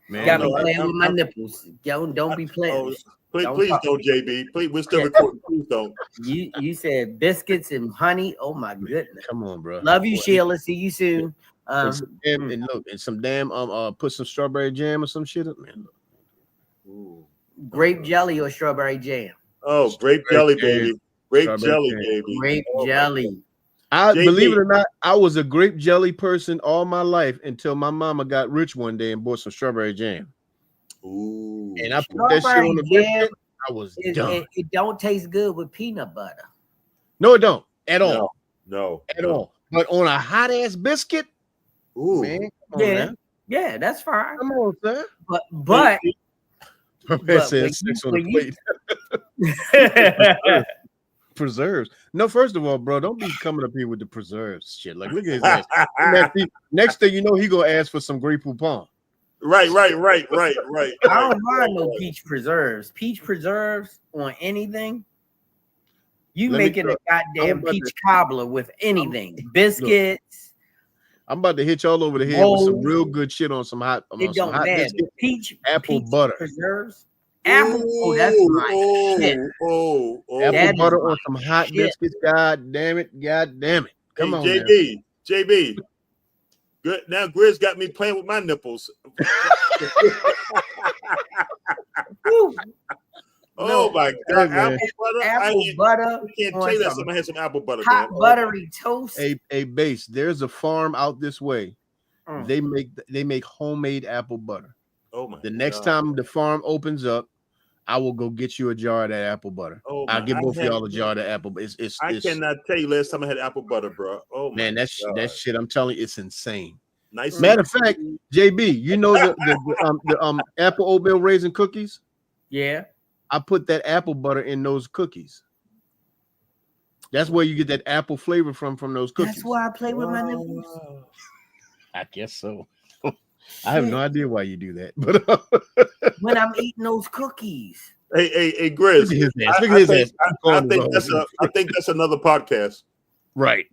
Man, got me playing with my nipples. Don't be playing. Please don't, JB. Please, we're still recording. Please don't. You said biscuits and honey. Oh my goodness. Come on, bro. Love you, Sheila. See you soon. And look, and some damn put some strawberry jam or some shit up, man. Ooh. Grape jelly or strawberry jam? Oh, grape jelly, baby. Grape jelly, baby. Grape jelly. I believe it or not, I was a grape jelly person all my life until my mama got rich one day and bought some strawberry jam. Ooh. And I put that shit on the biscuit. I was done. It don't taste good with peanut butter. No, it don't at all. No, at all. But on a hot ass biscuit, ooh, man, yeah, that's fine. Come on, sir. But man said six on the plate. Preserves. No, first of all, bro, don't be coming up here with the preserves shit. Like, look at his ass. Next thing you know, he gonna ask for some Grey Poupon. Right. I don't mind no peach preserves. Peach preserves on anything. You making a goddamn peach cobbler with anything. Biscuits. I'm about to hit y'all over the head with some real good shit on some hot. It don't matter. Peach apple butter preserves. Apple. Oh, that's my shit. Apple butter on some hot biscuits. God damn it. Come on, JB. Good. Now Grizz got me playing with my nipples. Oh my God! Man. Apple butter. I can't tell you that somebody had some apple butter. Hot buttery toast. A base. There's a farm out this way. They make homemade apple butter. Oh my! The next time the farm opens up, I will go get you a jar of that apple butter. Oh, I'll give both of y'all a jar of the apple. I cannot tell you last time I had apple butter, bro. Oh man, that shit. I'm telling you, it's insane. Nice. Matter of fact, JB, you know the apple oatmeal raisin cookies? Yeah. I put that apple butter in those cookies. That's where you get that apple flavor from those cookies. That's why I play with my nipples. I guess so. I have no idea why you do that, but when I'm eating those cookies. Hey, Grizz. Look at his ass. I think that's another podcast. Right.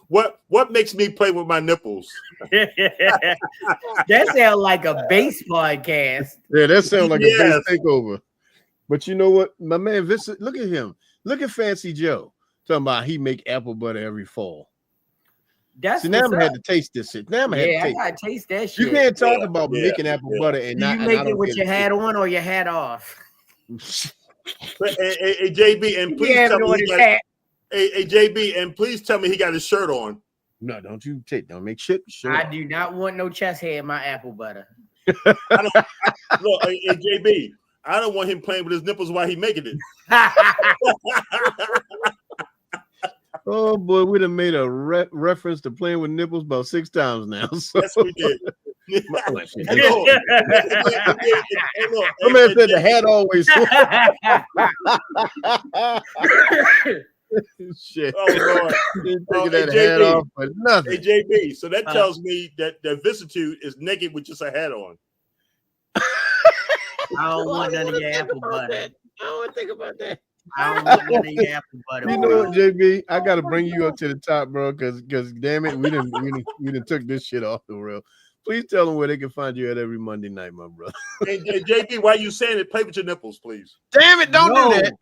What makes me play with my nipples? That sounds like a bass podcast. Yeah, that sounds like a bass takeover. But you know what? My man Vincent, look at him. Look at Fancy Joe. Talking about he make apple butter every fall. That's now I'm had to taste this shit. Now I gotta taste that shit. You can't talk about making apple butter and not. You make it with your hat on or your hat off. Hey, JB, and please tell me Hey, JB, and please tell me he got his shirt on. No, don't make shit. I do not want no chest hair in my apple butter. Look, hey, JB, I don't want him playing with his nipples while he making it. Oh boy, we done made a reference to playing with nipples about 6 times now. So. Yes, we did. My man said the hat always. Shit. Oh Lord. Taking that hat off for nothing. Hey JB, so that tells me that the vicissitude is naked with just a hat on. I don't want none of your apple butter. I don't want to think about that. I don't want none of your apple butter. You know what, JB? I gotta bring you up to the top, bro, because damn it, we didn't took this shit off the rail. Please tell them where they can find you at every Monday night, my brother. Hey, JB, why you saying it? Play with your nipples, please. Damn it, don't do that.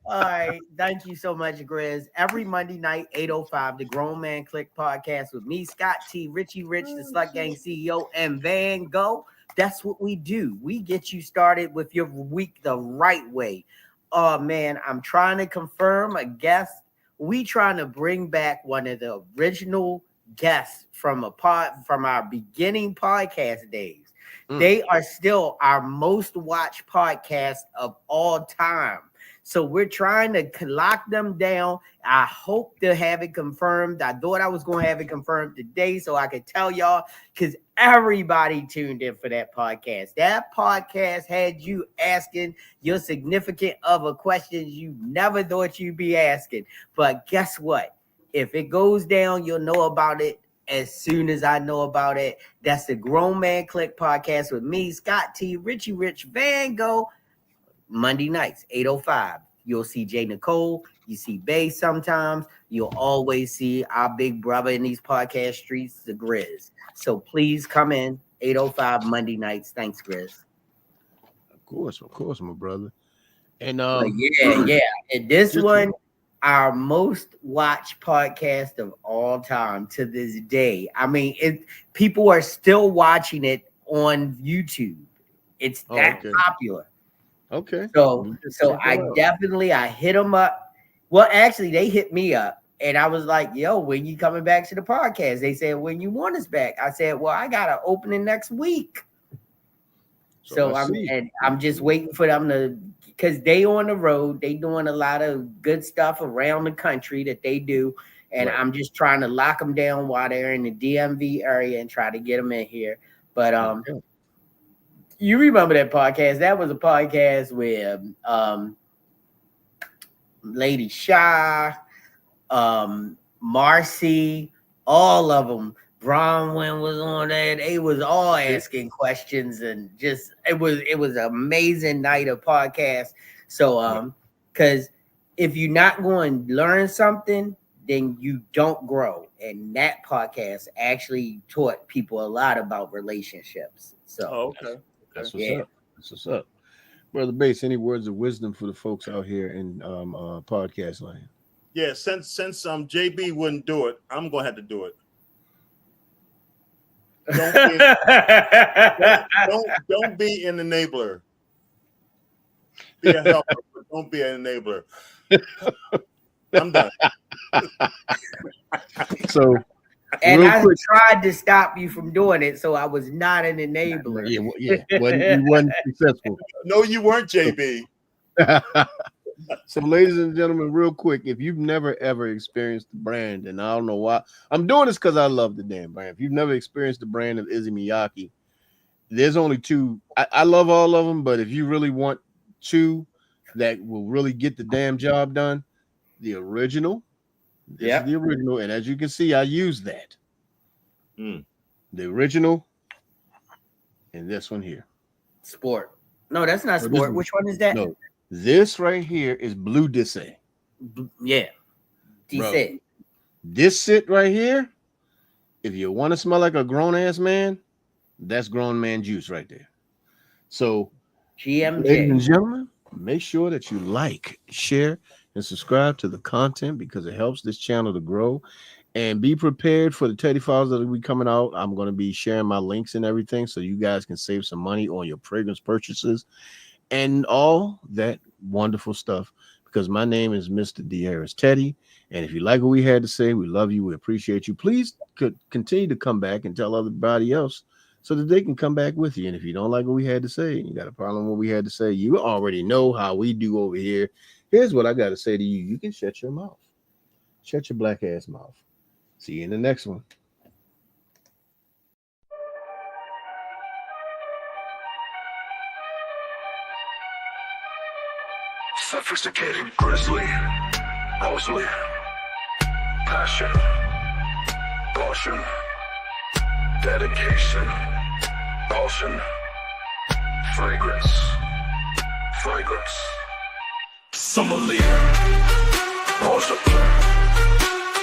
All right. Thank you so much, Grizz. Every Monday night, 8:05, the Grown Man Click podcast with me, Scott T, Richie Rich, the Slut Gang CEO, and Van Gogh. That's what we do. We get you started with your week the right way. Oh, man, I'm trying to confirm a guest. We trying to bring back one of the original guests from our beginning podcast days. They are still our most watched podcast of all time. So we're trying to lock them down. I hope to have it confirmed. I thought I was going to have it confirmed today so I could tell y'all, because everybody tuned in for that podcast. That podcast had you asking your significant other questions you never thought you'd be asking. But guess what? If it goes down, you'll know about it as soon as I know about it. That's the Grown Man Click podcast with me, Scott T, Richie Rich Van Gogh. Monday nights, 8:05. You'll see Jay Nicole. You see Bay sometimes. You'll always see our big brother in these podcast streets, the Grizz. So please come in, 8:05 Monday nights. Thanks, Grizz. Of course, my brother. And yeah. And this one, our most watched podcast of all time to this day. I mean, people are still watching it on YouTube. It's that popular. Okay. So I hit them up. Well, actually, they hit me up, and I was like, "Yo, when you coming back to the podcast?" They said, "When you want us back." I said, "Well, I got an opening next week." So I'm just waiting for them to, because they on the road, they doing a lot of good stuff around the country that they do, and I'm just trying to lock them down while they're in the DMV area and try to get them in here. But you remember that podcast? That was a podcast with Lady Shy, Marcy, all of them. Bronwyn was on there. They was all asking questions, and just it was an amazing night of podcast. So because if you're not going to learn something, then you don't grow. And that podcast actually taught people a lot about relationships. So That's what's up. Brother Bass, any words of wisdom for the folks out here in podcast land? Yeah, since JB wouldn't do it, I'm gonna have to do it. Don't be an enabler. Be a helper, but don't be an enabler. I'm done. So, and I tried to stop you from doing it, so I was not an enabler. You wasn't successful. No, you weren't, JB. So, ladies and gentlemen, real quick, if you've never ever experienced the brand, and I don't know why, I'm doing this because I love the damn brand. If you've never experienced the brand of Issey Miyake, there's only two. I love all of them, but if you really want two that will really get the damn job done, the original. This is the original, and as you can see, I use that. The original, and this one here. Sport. No, that's not sport. Which one is that? No, this right here is Blue Disse. Yeah. Disse. This sit right here, if you want to smell like a grown-ass man, that's grown man juice right there. So, GMJ. Ladies and gentlemen, make sure that you like, share, and subscribe to the content because it helps this channel to grow. And be prepared for the Teddy Files that will be coming out. I'm going to be sharing my links and everything so you guys can save some money on your fragrance purchases and all that wonderful stuff, because my name is Mr. De'Harris Teddy. And if you like what we had to say, we love you. We appreciate you. Please continue to come back and tell everybody else so that they can come back with you. And if you don't like what we had to say, you got a problem with what we had to say, you already know how we do over here. Here's what I got to say to you. You can shut your mouth. Shut your black ass mouth. See you in the next one. Sophisticated, grisly, mostly, passion, caution, dedication, caution, fragrance, summer leader, Porsche,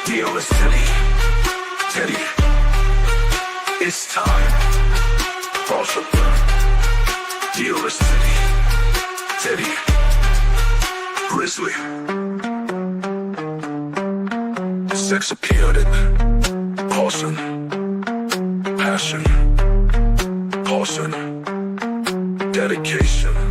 Dealer City, Teddy, it's time, Porsche, Dealer City, Teddy, Grizzly, sex appealed it, caution, passion, caution, dedication.